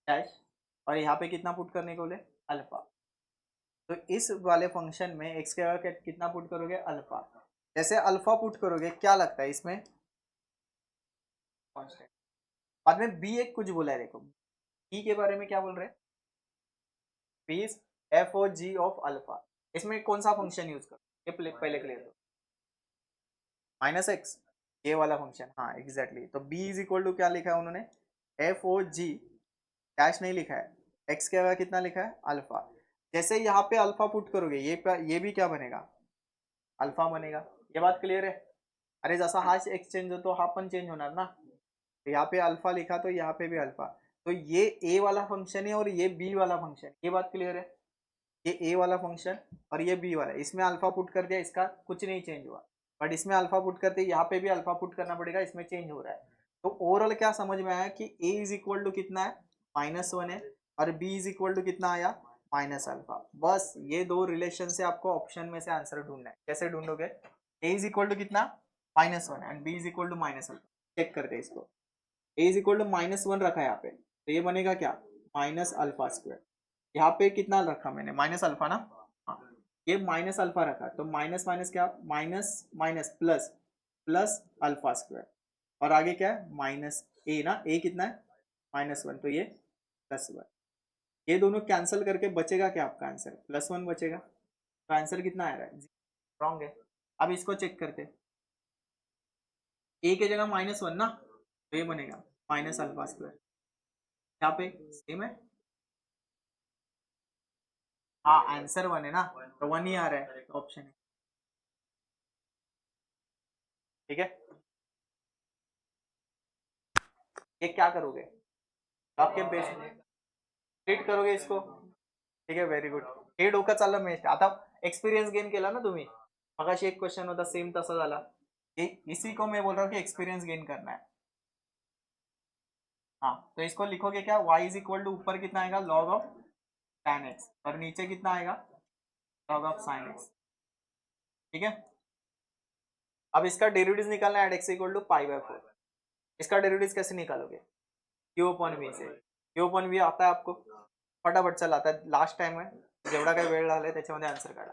dash, और यहाँ पे कितना पुट करने को बोले, अल्फा। तो इस वाले फंक्शन में एक्स के जगह कितना पुट करोगे, अल्फा। जैसे अल्फा पुट करोगे क्या लगता है इसमें, कांस्टेंट। बाद में बी एक कुछ बोला है, देखो बी के बारे में क्या बोल रहे हैं, b is f o g of alpha, इसमें कौन सा फंक्शन यूज करो, ये पहले क्लियर करो, माइनस एक्स, ये वाला फंक्शन, हाँ एग्जैक्टली। तो बी इज इक्वल टू क्या लिखा है उन्होंने, एफ ओ जी डैश नहीं लिखा है, एक्स के जगह कितना लिखा है, अल्फा। जैसे यहाँ पे अल्फा पुट करोगे, ये भी क्या बनेगा, अल्फा बनेगा। ये बात क्लियर है। अरे जसा हा एक्सचेंज होतो हा पण चेंज होणार ना, तो यहाँ पे अल्फा लिखा तो यहाँ पे भी अल्फा। तो ये ए वाला फंक्शन है और ये बी वाला फंक्शन, ये बात क्लियर है। ये ए वाला फंक्शन और ये बी वाला, इसमें अल्फा पुट कर दिया, इसका कुछ नहीं चेंज हुआ, बट इसमें अल्फा पुट करते यहाँ पे भी अल्फा पुट करना पड़ेगा, इसमें चेंज हो रहा है। तो ओवरऑल क्या समझ में आया कि ए इज इक्वल टू कितना है, -1 है, और बी इज इक्वल टू कितना आया, माइनस अल्फा। बस ये दो रिलेशन से आपको ऑप्शन में से आंसर ढूंढना है। कैसे ढूंढोगे, ए इज इक्वल टू कितना, -1 and b is equal to minus alpha. Check करते हैं इसको, ए इज इक्वल टू -1 रखा है यहाँ पे, तो ये बनेगा क्या, माइनस अल्फा स्क्वायर। यहाँ पे कितना रखा मैंने, माइनस अल्फा ना, हाँ, ये माइनस अल्फा रखा, तो माइनस माइनस क्या, minus minus plus, plus alpha square, और आगे क्या है, माइनस ए ना, ए कितना है, -1, तो ये +1। ये दोनों कैंसिल करके बचेगा क्या आपका आंसर, +1 बचेगा। तो आंसर कितना आ रहा है, रॉन्ग है। अब इसको चेक करते, ए के जगह -1 ना, तो ये बनेगा माइनस अल्फा स्क्वायर, यहाँ पे सेम है, हाँ आंसर 1 है ना, तो 1 ही आ रहा है, ऑप्शन है। ठीक है, ये क्या करोगे, तो आपके बेस स्प्लिट करोगे इसको, ठीक आहे, व्हेरी गुड. हे डोकं चाललं बेस्ट. आता एक्सपिरियन्स गेन केला ना तुम्ही. मगाशी एक क्वेश्चन होता सेम तसा झाला. इसी को मैं बोल रहा हूँ कि एक्सपीरियंस गेन करना है. हाँ, तो इसको लिखोगे क्या, y इज इक्वल टू ऊपर कितना आएगा log ऑफ tan x और नीचे कितना आएगा log ऑफ sin x. ठीक है. अब इसका डेरिवेटिव निकालना है at x equal to pi by 4. इसका डेरिवेटिव कैसे निकालोगे, q अपॉन v से. q अपॉन v आता है आपको, फटाफट चला आता है. लास्ट टाइम है जेवढा काही वेळ लागलाय त्याच्यामध्ये आन्सर काढा.